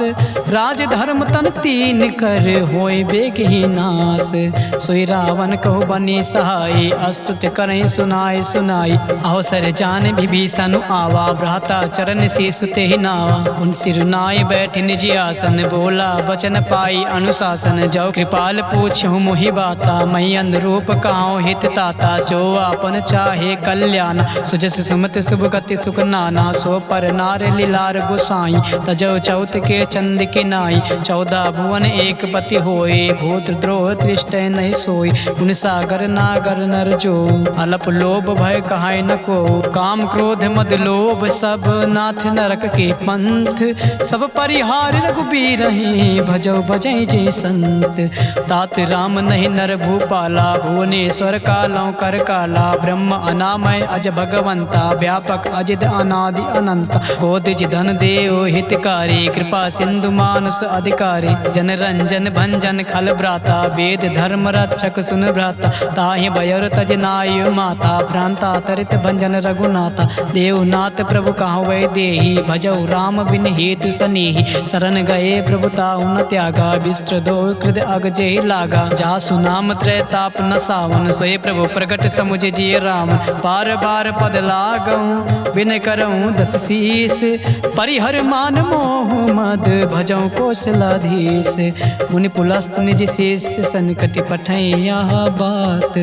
राज धर्म तन तीन कर, होय बेग ही नास। सोई रावण कहो बनी सहाय, अस्तुत करें सुनाय सुनाई। अवसर जान विभीषण आवा, भ्राता चरण से सुते ही नावा। उन सिरुनाय बैठ निज आसन, बोला बचन पाई अनुशासन। जो कृपाल पूछूं मोहि बाता, मई अनुरूप काहू हित ताता। जो आपन चाहे कल्याण, सुजस सुमत शुभ गति सुख नाना। सो पर नार लीलार गोसाई, तजो चौथ के चंद के नाई। 14 भुवन एक पति होए, भूत द्रोह त्रिष्ट नहीं सोई। गुण सागर नागर नर जो, अलप लोभ भय कहाय न को। काम क्रोध मद लोभ सब, नाथ नरक के पंथ। सब परिहार रघुबीर रही, भजो भजै जय संत। तात राम नहीं नर भूपाला, भुवनेश्वर कालों कर काला। ब्रह्म अनामय अज भगवंता, व्यापक अजिद अनादि अनंत। कोदिज धन देव हितकारी, कृपा सिंधु मानुष अधिकारी। जन रंजन भंजन खल भ्राता, वेद धर्म रक्षक सुन भ्राता। ताहि भयर तज नाय माता, प्रांता तरित भंजन रघुनाथा। देवनाथ प्रभु कहाँ वै देही, भजौ राम बिन हेतु सनेही। शरण गए प्रभु ताहु न त्यागा, विस्त्र दो कृद अग जेहि लागा। जासु नाम त्रैताप न सावन, सोए प्रभु प्रगट समुझ जिय राम। बार बार पद लागऊं, बिन करऊं दस शीस। परिहर मान मोह मद, भजौ कौशलाधीश। मुनि पुलस्त निज शेष, संकट पठै यह बात।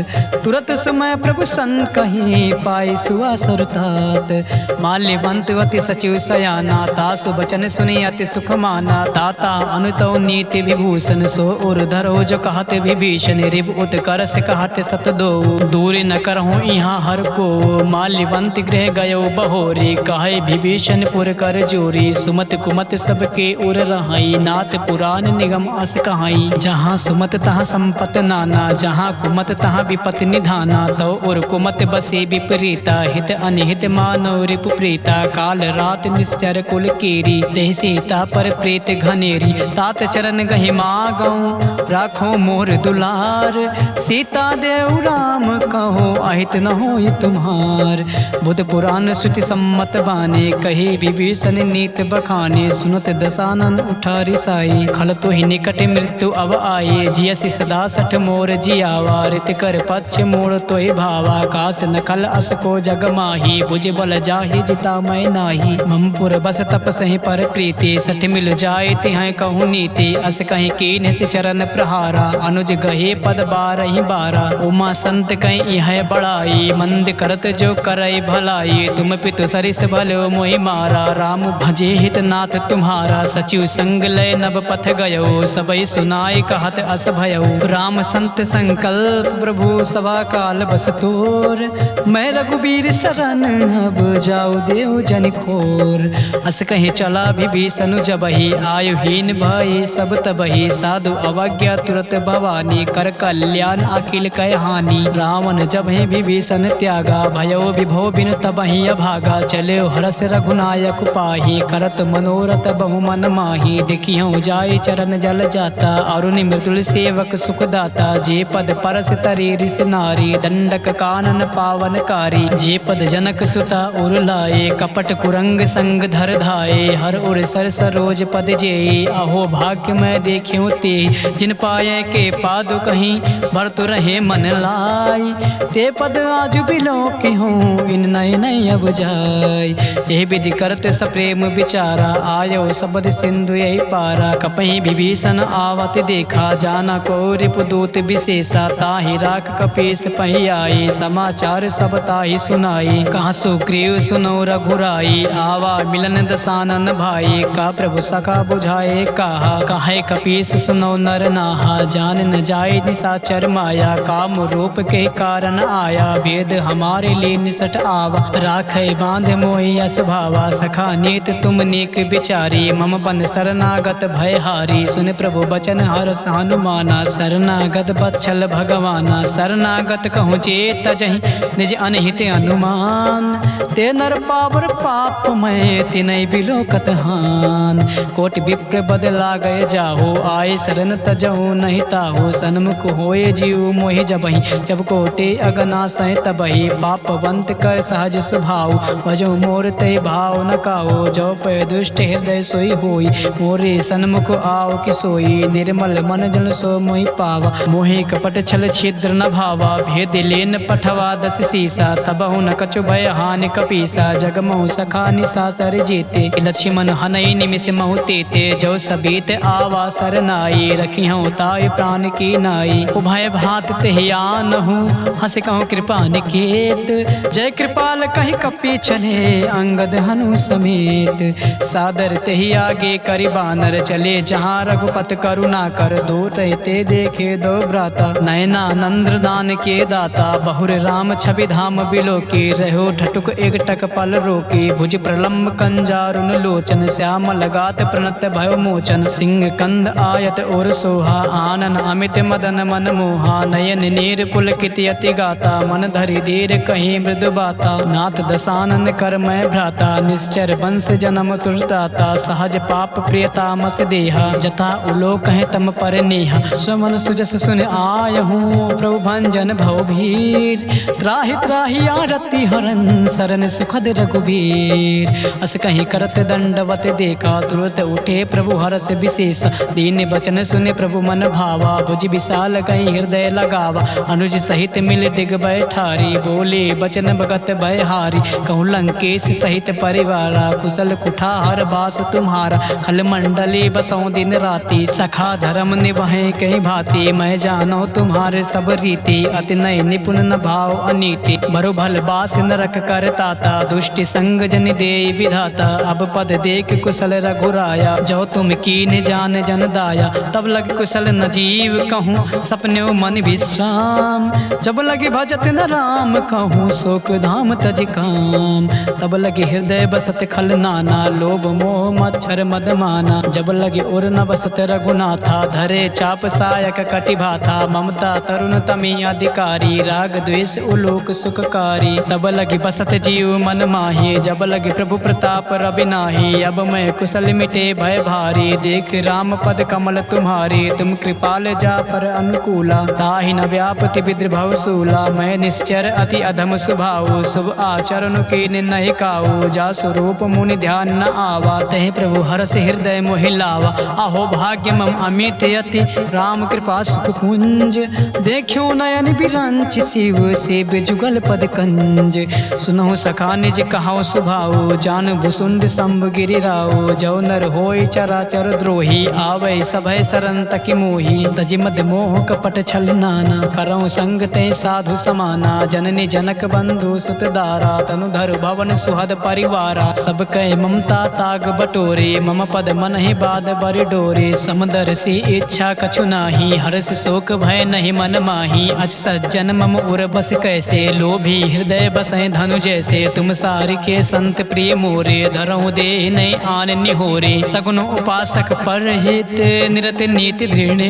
तुरत समय प्रभु सन कहीं, पाई सुआसुर तात। माल्यवंत अति सचिव सयाना, तासु बचन सुनि अति सुख माना। ताता अनुतौ नीति विभूषण, सो उर धरो जो कहत विभीषण। रिव उत्कर से कहत सत दो, दूर न करहूँ यहाँ हर को। माल्यवंत गृह गयो बहोरी, कहे विभीषण पुर कर जोरी। सुमत कुमत सबके उर रहाई, नाथ पुराण निगम अस कहाई। जहाँ सुमत तहाँ संपत नाना, जहाँ कुमत तहाँ विपत निधाना। तो उर कुमत बस बसे विपरीता हित अनिहित मानव रिपु प्रीता काल रात निश्चर कुल कीरी देह सीता पर प्रीत घनेरी तात चरण गहि मागऊं राखो मोर दुलार सीता देव राम कहो अहित न होई तुम्हार बुध पुराण श्रुति सम्मत बाने कही विभीषण नीत बखाने सुनत दशानन उठा रिसाई खल तो ही निकट मृत्यु अब आए जियसि सदा सठ मोर जियावा रित कर पक्ष मोड़ तो ही भावा कास नखल अस को जग माही भुज बल जाहि जिता मैं नाही ममपुर बस तप सही पर प्रीति सठ मिल जाए तिह कहूँ नीति अस कहीं कीन से चरण प्रहारा अनुज गहे पद बारही बारा उमा संत कहीं यह बड़ाई मंद करत जो करई भलाई तुम पितु सरिस भलो मोहि मारा राम भजे हित नाथ तुम्हारा सचिव संग लय नभ पथ गयो सबई सुनाई कहत अस भयो राम संत संकल्प प्रभु सभा काल बस तोर मैं रघुबीर शरण अब जाऊ देव जन खोर अस कहीं चला विभीषण जबहि आयुहीन भय सब तबहि साधु अवज्ञा तुरत भवानी कर कल्याण अखिल कह हानि रावण जबहि विभीषण त्यागा भयो विभो बिन तबहि अभागा चले हरस रघुनायक पाही करत मनोरथ बहु मन माही देखियो जाय चरण जल जाता अरुण मृदुल सेवक सुखदाता जे पद परस तरी ऋष नारी दंडक कानन पावनकारी जे पद जनक सुता उर लाए कपट कुरंग संग धर धाये हर उर सर सरोज पद जेई अहो भाग्य मैं देखियो ते जिन पाए के पादु कहीं भरत रहे मन लाई ते पद आज बिलो की हूँ इन नय नय अब जाय ये विधि करते सप्रेम विचारा आयो सबद सिंधु यही पारा कपहि विभीषण आवत देखा जाना को रिपुदूत विशेषा ताहि राख कपीस पही आई समाचार सब ताहि सुनाई कहाँ सुग्रीव सुनो रघुराई आवा मिलन दशानन भाई का प्रभु सखा बुझाए कहा कहे कपीस सुनो नर नाहा जान न जाए निशाचर माया काम रूप के कारण आया भेद हमारे लिए निसट आवा राखे बांध मोहि अस भावा सखा नीत तुम नेक विचारी मम बन शरणागत भय हारी सुन प्रभु बचन हरस हनुमाना शरणागत बच्छल भगवाना शरणागत कहूँ चेत जहि निज अनहित अनुमान ते नर पावर पाप मैं तिनय बिलोकत हान कोटि विप्र बदला गए जाहो आए शरण तजहु नहीं ताहो सन्मुख होए जीव मोहि जबहि जब कोटि अगना सह तबहि पापवंत कर सहज स्वभाव भजो मोर ते भाव न काओ जो पे दुष्ट हृदय सोई होई मोरे सन्मुख आओ कि सोई निर्मल मन जल सो मोहि पावा मोहि कपट छल छिद्र न भावा भेद लेन पठवा दस सीसा तबहु न कछु भय हानि कपीसा जगमहु सखा निशासर जेते लक्ष्मण हनई निमिष महु तेते जो सबीत आवा सरनाई रखी हूँ ताई प्राण की नाई उभय भात तेहियान हूँ हंस कहूँ कृपा निकेत जय कृपाल कही कपी चले अंगद हनु समेत सादर तेहि आगे करि बानर चले जहाँ रघुपत करुणा कर दो रहते देखे दो भ्राता नयना नंद्र दान के दाता बहुर राम छवि धाम बिलो के रहो ठटुक एक टक पल रोके भुज प्रलम्ब कंजारुन लोचन श्याम लगात प्रणत भय मोचन सिंह कंद आयत और सोहा आनन अमित मदन मन मोहा नयन नीर पुलकित यति गाता मन धरि धीर कहीं मृदु बाता नाथ दशानन कर मैं भ्राता निश्चर वंश जन्म सुरदाता सहज पाप प्रियता मस देहा जता उलो कहे तम पर नेहा समन सुजस सुन आय हूँ प्रभु भंजन भव भीर त्राहि त्राहि आरती हरन सरन सुखद रघुबीर अस कहीं करत दंडवत देखा तुरत उठे प्रभु हरस विशेष दीन बचन सुने प्रभु मन भावा भुज विशाल कहीं हृदय लगावा अनुज सहित मिल दिग बैठारी बोले बचन भगत भय हारी कहूँ लंकेश सहित परिवारा कुशल कुठार बास तुम्हारा खल मंडली बसों दिन राति सखा धर्म निभाए कहीं भांति मैं जानो तुम्हारे सब रीति अति नय निपुण न भाव अनीति बरु भल बास नरक कर ताता दुष्टि संग जन दे विधाता अब पद देख कुशल रघुराया जो तुम कीन जान जन दाया तब लग कुशल न जीव कहूँ सपने मन विश्राम जब लगे भजत न राम कहूँ शोक धाम तज काम तब लगे हृदय बसत खल नाना लोभ मोह मच्छर मद माना जब लगे उर न बसत रघुनाथा धरे चाप सायक कटि भाथा ममता तरुण तमी अधिकारी राग द्वेष उलो लोक सुखकारी। तब लगी बसत जीव मन माही, जब लगी प्रभु प्रताप रवि नाही। अब मैं कुशल मिटे भय भारी, देख राम पद कमल तुम्हारी। तुम कृपाल जा पर अनुकूला, ताहि न व्यापति विद्रभव सूला। मैं निश्चर अति अधम स्वभाव, शुभ आचरण कीन नहीं काऊ। जा स्वरूप मुनि ध्यान न आवा, तहि प्रभु हरष हृदय मोहि लावा। अहो भाग्य मम अमित यति, राम कृपा सुख पुंज। देखियो नयन बिरंच, शिव सेव जुगल पद कंज। सुनहु सखा निज कहाओ सुभाओ, जान भुसुंड शंभ गिरिराओ। जो नर होय चराचर द्रोही, आवै सभय शरण तकि मोही। तजि मद मोह कपट छल नाना, करऊँ संग ते साधु समाना। जननी जनक बंधु सुत दारा, तनुधर भवन सुहद परिवारा। सब कह ममता ताग बटोरे, मम पद मन ही बाद बरि डोरे। समदर्शी इच्छा कछु नाही, हर्ष शोक भय नहीं मन माही। अच सज्जन मम उर बस कैसे, लोभी हृदय बसै धनु जैसे। तुम सारि के संत प्रिय मोरे, धरऊँ देह नहीं आन निहोरे। तगुन उपासक पर हित, निरत नीति दृढ़।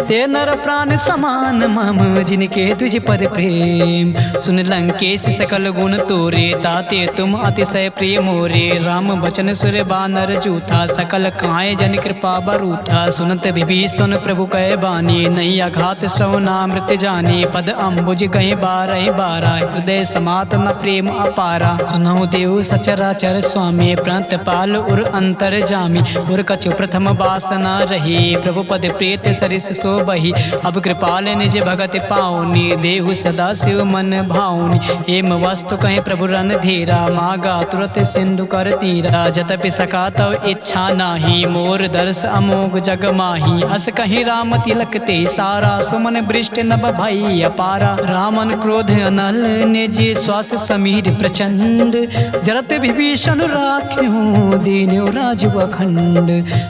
ते नर प्राण समान मम, जिनके तुझ पद प्रेम। सुन लंकेश सकल गुण तोरे, ताते तुम अतिशय प्रिय मोरे। राम बचन सुर बानर जूथा, सकल काए जन कृपा बरूथा। सुनत विभीषण प्रभु कह बानी, नहीं अघात सौ नामृत जानी। पद अम्बुज कहीं बारह बारा, हृदय समात न प्रेम अपारा। सुनहु देव सचराचर स्वामी, प्रणत पाल उर अंतर जामी। उर कछु प्रथम वासना रही, प्रभु पद प्रीत सरिस सो बही। अब कृपाल निज भगत पाऊनी, देहु सदा शिव मन भाऊनी। एम वस्तु कहीं प्रभु रन धीरा, मागा तुरत सिंधु कर तीरा। जतपि सका तव इच्छा नाही, मोर दर्श अमोघ जग माही। अस कहीं राम तिलक ते सारा, सुमन वृष्ट नभ भई अपारा। रामन क्रोध अनल, निज श्वास समीर प्रचंड। जरत विभीषण राख्यो, दीन्यो राजु अखंड।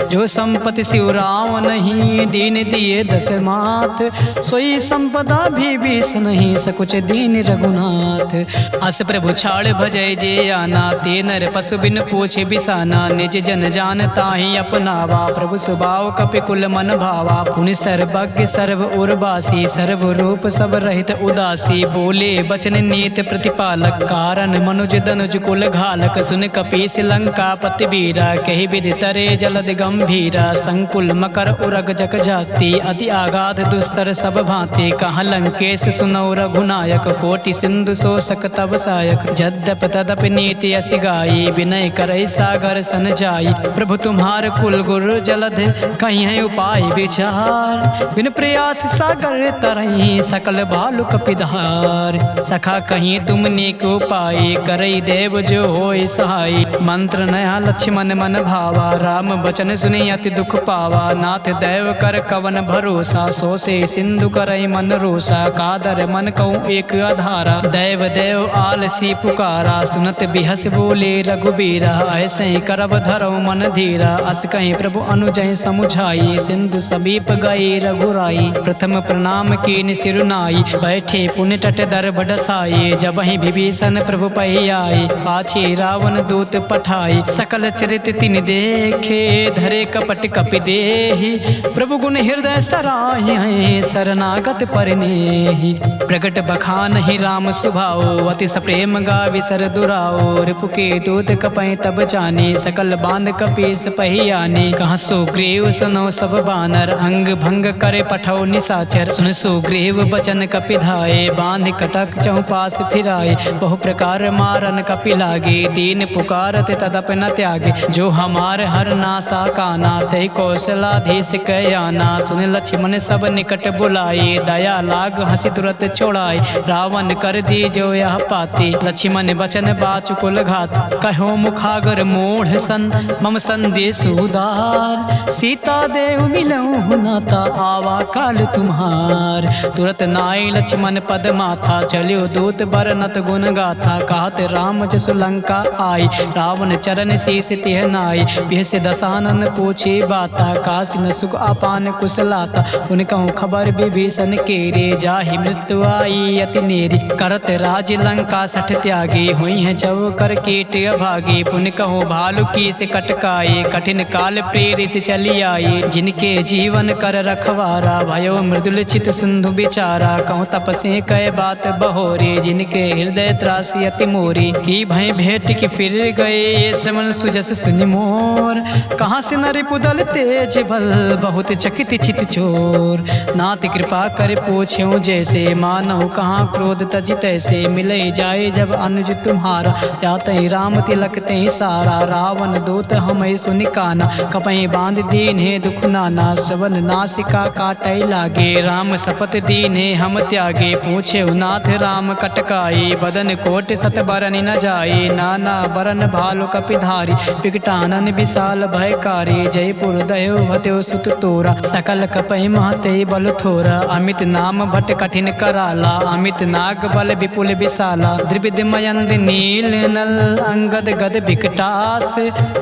जो संपत्ति शिव राम नहीं, दीन दिए दस मात। सोई संपदा विभीषण नहीं, सकुच दीन रघुनाथ। अस प्रभु छाड़ भजय जे आना, ते नर पशु बिन पूछे बिसाना। निज जन जान ताहि अपनावा, प्रभु स्वभाव कपि कुल मन भावा। पुनि सर्वज्ञ सर्व उर्वासी, सर्व रूप सब रहित उदासी। बोले बचन नीत प्रतिपालक, कारण मनुज दनुज कुल घालक। सुन कपीस लंका पति बीरा, कही विधि तरे जलद गंभीरा। संकुल मकर उरग जग जाति, अति आगाध दुस्तर सब भांति। कहाँ लंकेश सुनौ रघुनायक, कोटि सिंधु शोषक तब सायक। जद्यप तदप नीति अस गाई, विनय करई सागर सन जाई। प्रभु तुम्हार कुल गुरु जलध, कहीं है उपाय विचार। बिन प्रयास सागर तरई, सकल भालु कपिधार। सखा कहीं तुमने को पाए, करई देव जो होय सहाय। मंत्र नया लक्ष्मण मन भावा, राम बचन सुनि अति दुख पावा। नाथ दैव कर कवन भरोसा, सो से सिंधु करई मन रोसा। कादर मन कहूँ एक आधारा, दैव देव आलसी पुकारा। सुनत बिहस बोले रघुबीरा, ऐसे करब धरौ मन धीरा। अस कहीं प्रभु अनुजय समुझाई, सिंधु समीप गए रघुराई। प्रथम प्रणाम कीन सिरुनाई, बैठे पुण्य तट दर बडसाई। जब ही विभीषण प्रभु पहि आए, पाछे रावण दूत पठाई। सकल चरित तिन देखे, धरे कपट कपि देहि। प्रभु गुण हृदय सराहि, शरणागत परिनेहि। प्रगट बखान ही राम सुभाओ, अति सप्रेम गावि सर दुराओ। रिपु के दूत कपै तब जाने, सकल बांध कपीस पहि आने। कहाँ सुग्रीव सुनो सब बानर, अंग भंग करे पठौ निशाचर। सुन सुग्रीव बचन कपि धाये, बांध कटक चौपास फिराए। बहु प्रकार मारन कपि लागे, दीन पुकारत तदप न त्यागे। जो हमार हर नासा काना, तहि कौशलाधीश कयाना। सुन लक्ष्मण सब निकट बुलाए, दया लाग हंसी तुरत छोड़ाए। रावण कर दी जो यह पाती, लक्ष्मण बचन बाचु कुल घात। कहो मुखागर मूढ़ सन, मम संदेश उदार। सीता देव मिलऊँ नाता, आवा काल तुम्हार। तुरत नाई लक्ष्मण पद माथा, चलियो दूत बरनत गुण गाथा। कहत राम जसु लंका आई, रावण चरण शीस तिह नाई। बिहस दसानन पूछे बाता, काशी न सुख अपान कुशलाता। उन कहूँ खबर विभीषण केरे, जाहि मृत्यु आई अति नेरी। करत राज लंका सठ त्यागी, हुई है जव कर कीट अभागी। पुन कहूँ भालु की से कटकाए, कठिन काल प्रेरित चली आई। जिनके जीवन कर रखवारा, भयो मृदुल चित सिंधु बिचारा। कहूँ तपसे कय बात बहोरी, जिनके हृदय त्रासी अति मोरी। की भय भेंट की फिर गए, ये श्रवण सुजस सुनि मोर। कहाँ से नरिपुदल तेज बल, बहुत चकित चित चोर। नाथ कृपा कर पूछ्यो जैसे, मानव कहाँ क्रोध तज तैसे। मिले जाए जब अनुज तुम्हारा, त्यातहि राम तिलक ते सारा। रावण दूत हमें सुनि काना, कपहि बांध दीन्हे दुख नाना। श्रवण नासिका काटै लागे, राम शपथ दीन्हे हम त्यागे। पूछे नाथ राम कटकाई, बदन कोट सत बरन न जाई। नाना बरन भालु कपिधारी, विकटानन विशाल भयकारी। जयपुर दयो हत्यो सुत तोरा, सकल कपहि महते बल थोरा। अमित नाम भट कठिन कराला, अमित नाग बल विपुल विशाला। द्रिविद मयंद नील नल, अंगद गद विकटास।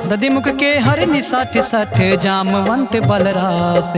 दधिमुख के हरि निसठ सठ, जामवंत बलरास।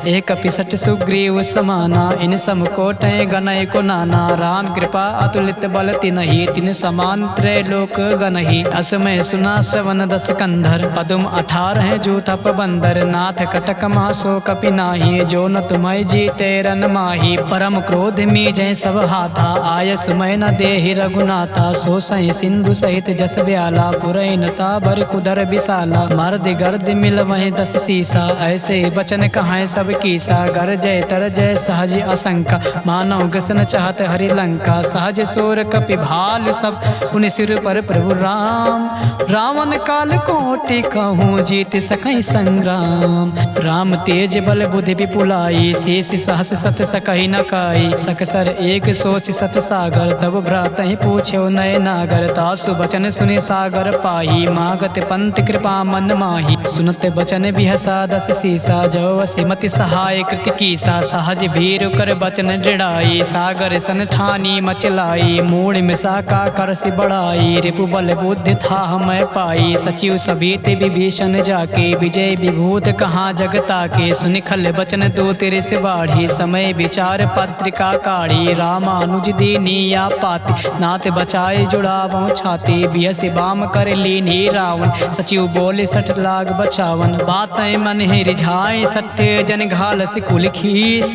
एक पिसठ सुग्रीव समाना, इन सम कोटय गणय को नाना। राम कृपा अतुलित बल तिनहि, तिन समान त्रैलोक गणहि। असमय सुना श्रवण दस कंधर, पदुम 18 जूथप बंदर। नाथ कटक मासो कपि नाही, जो न तुम्हें जीते रन माही। परम क्रोध मी जय सब हाथा, आय सुमय न देहि रघुनाथा। सो सहि सिंधु सहित जस ब्याला, पुरई नता भर कुदर विशाला। मर्द गर्द मिल वहीं 10 सीसा, ऐसे बचन कहाँ सब कीसा। गर जय तर जय सहज असंका, मानव ग्रसन चाहत हरि लंका। सहज सोर कपि भालु सब, उन सिर पर प्रभु राम। रावण काल कोटि कहूँ, जीत सकई संग्राम। राम तेज बल बुद्धि विपुलाई, शेष सहस सत सकहि न काई। सकसर एक सोच सत सागर, तब भ्रातहि पूछ्यो नय नागर। तासु बचन सुनि सागर पाही, मागत पंत कृपा मन माही। सुनत बचन बिहसा 10 सीसा, जो असिमति सहाय कृति कीसा। सहज भीरु कर बचन दृढ़ाई, सागर सन ठानी मचलाई। मूढ़ मिसा का करसि बढ़ाई, रिपु बल बुद्धि था मैं पाई। सचिव सभीत विभीषण जाके, विजय विभूत कहाँ जगता के। सुनि खल बचन दो तेरे से बाढ़ी, समय विचार पत्रिका काढ़ी। रामानुज दीनिया पाति, नाथ बचाए जुड़ावो छाती। बियसि बाम कर लीन्ही रावण, सचिव बोले 60 लाख बचावन। बातें मन ही रिझाए सत्य, जन घालस कुल खीस।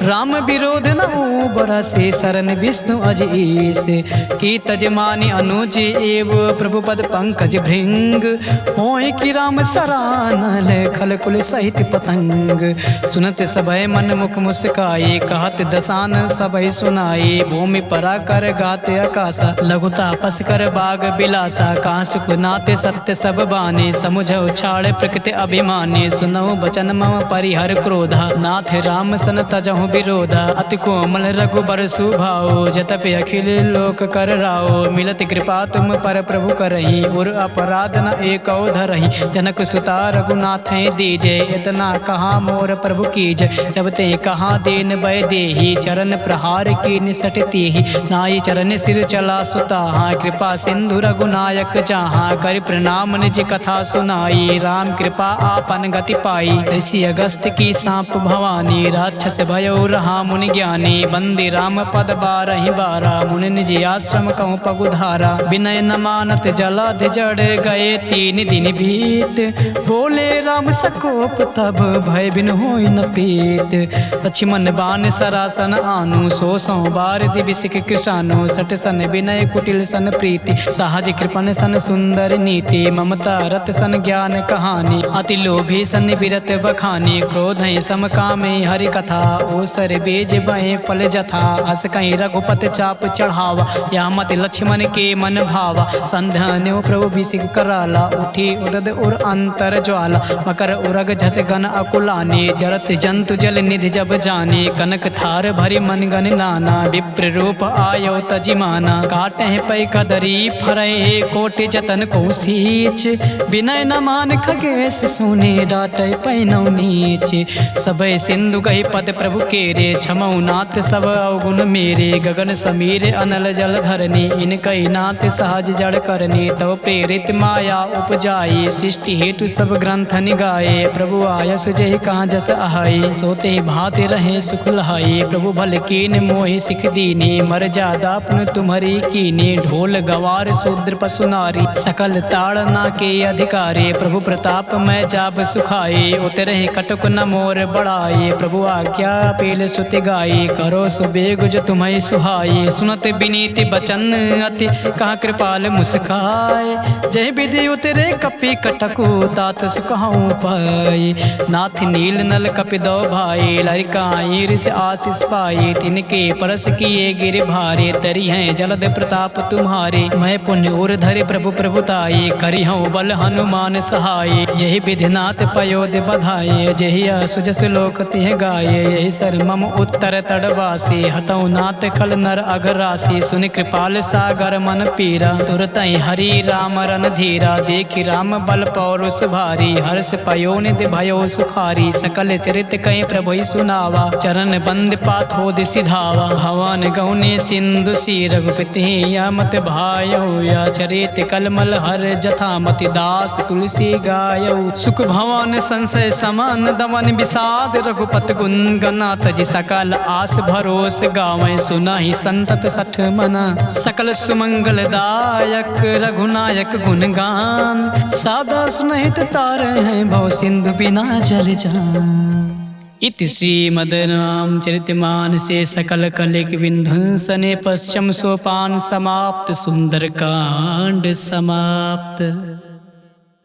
राम विरोध न बरसे, शरण विष्णु अज ईस। की तजमानी अनुज एव, प्रभु पद पंकज भृंग। होय कि राम सरानल, खल कुल सहित पतंग। सुनत सभय मन मुख मुस्काई, कहत दसान सभय सुनाई। भूमि परा कर गाते आकाशा, लघुता पस कर बाग बिलासा। कहाँ सुख नाते सत्य सब बानी, समुझौ छाड़ प्रकृति अभिमानी। सुनौ बचन मम परिहर क्रोधा, नाथ राम सन तजहु विरोधा। अति कोमल रघुबर सुभाओ, जतपि अखिल लोक कर राओ। मिलत कृपा तुम पर प्रभु करही, उर अपराध न एको धरही। जनक सुता रघुनाथ दीजे, इतना कहाँ मोर प्रभु कीज। जब ते कहाँ दीन भय देहि, चरण प्रहार की निसटती ही। नाई चरण सिर चला सुताहा, कृपा सिंधु रघुनायक जहाँ। कर प्रणाम निज कथा सुनाई, राम कृपा आपन गति पाई। ऋषि अगस्त की सांप भवानी, राक्षस भयो रहा मुनि ज्ञानी। बंदी राम पद 12 बारा, मुनि निज आश्रम कहूँ पगुधारा। विनय न मानत जलधि जड़ गए, 3 दिन बीत। बोले राम सकोप तब, भय बिन होई न प्रीत। लक्ष्मण बाण सरासन आनु, 100 बार दिविसिक कृषानु। 60 सन विनय कुटिल सन प्रीति, सहज कृपन सन सुंदर नीति। ममता रत सन ज्ञान कहानी, अति लोभी सन विरत बखानी। क्रोध सम कामे हरि कथा, ओसर बीज बहे फल जथा। अस कहीं रघुपत चाप चढ़ावा, या मत लक्ष्मण के मन भावा। संध्यान्यो प्रभु बिसिक कराला, उठी उदद उर अंतर ज्वाला। मकर उरग झस गन अकुलानी, जरत जंतु जल निधि जब जानी। कनक थार भरी मन गन नाना, विप्र रूप आयो तजिमाना। काटे पै कदरी फरय, कोटि जतन को सींच। विनय न मान खगेश सुने, डाटे पैनौ नीच। सबय सिंधु कहि पद प्रभु केरे, क्षमौ नाथ सब अवगुण मेरे। गगन समीर अनल जल धरनी, इनकहि नाथ सहज जड़ करनी। तव प्रेरित माया उपजाई, सृष्टि हेतु सब ग्रंथ निगाए। प्रभु आयस जहि कहाँ जस आहाई, सोते भांति रहे सुख लहाई। प्रभु भल कीन मोहि सिख दीनी, मर जादा पुन तुम्हारी कीनी। ढोल गवार शूद्र पशु नारी, सकल ताड़ना के अधिकारी। प्रभु प्रताप मैं जाब सुखाई, उतरे कटुक न मोर बढ़ाई। प्रभु आज्ञा पील सुति गाई, करो सुबेग जो तुम्हें सुहाए। सुनत विनीत बचन अति कहा कृपाल मुस्काए। जय विधि उतरे कपि कटकु तात सुकहु पाए। नाथ नील नल कपि दो भाई लरिकाई ऋषि आशीष पाए। तिनके परस किए गिर भारे तरी हैं जलद प्रताप तुम्हारे। मैं पुण्य उर धरि प्रभु प्रभुताई करी हूँ बल हनुमान सहाय। यही विधिनाथ पयोध बधाये जहि सुजस लोक तिह गाये। यही सर मम उत्तर तड़वासी हतौ नाथ खल नर अघरासी। सुनि कृपाल सागर मन पीरा तुरतहि हरि राम रन धीरा। देखि राम बल पौरुष भारी हर्ष पयो निधि भयो सुखारी। सकल चरित कई प्रभु सुनावा चरण बंद पाथोद सिधावा। हवन गौने सिंधु सी रघुपति मत भायो। या चरित कलमल हर जथा मति दास तुलसी गायो। सुख भवन संशय समान दमन विषाद रघुपत गुण गनाथ जी। सकल आस भरोस गावें सुनाहि संतत सठ मना। सकल सुमंगल दायक रघुनायक गुणगान। सादा सुनहित तारे हैं भव सिंधु बिना जल जान। इति श्रीमद्रामचरितमानसे सकल कलिक विध्वंसने पश्चिम सोपान समाप्त। सुंदरकांड समाप्त।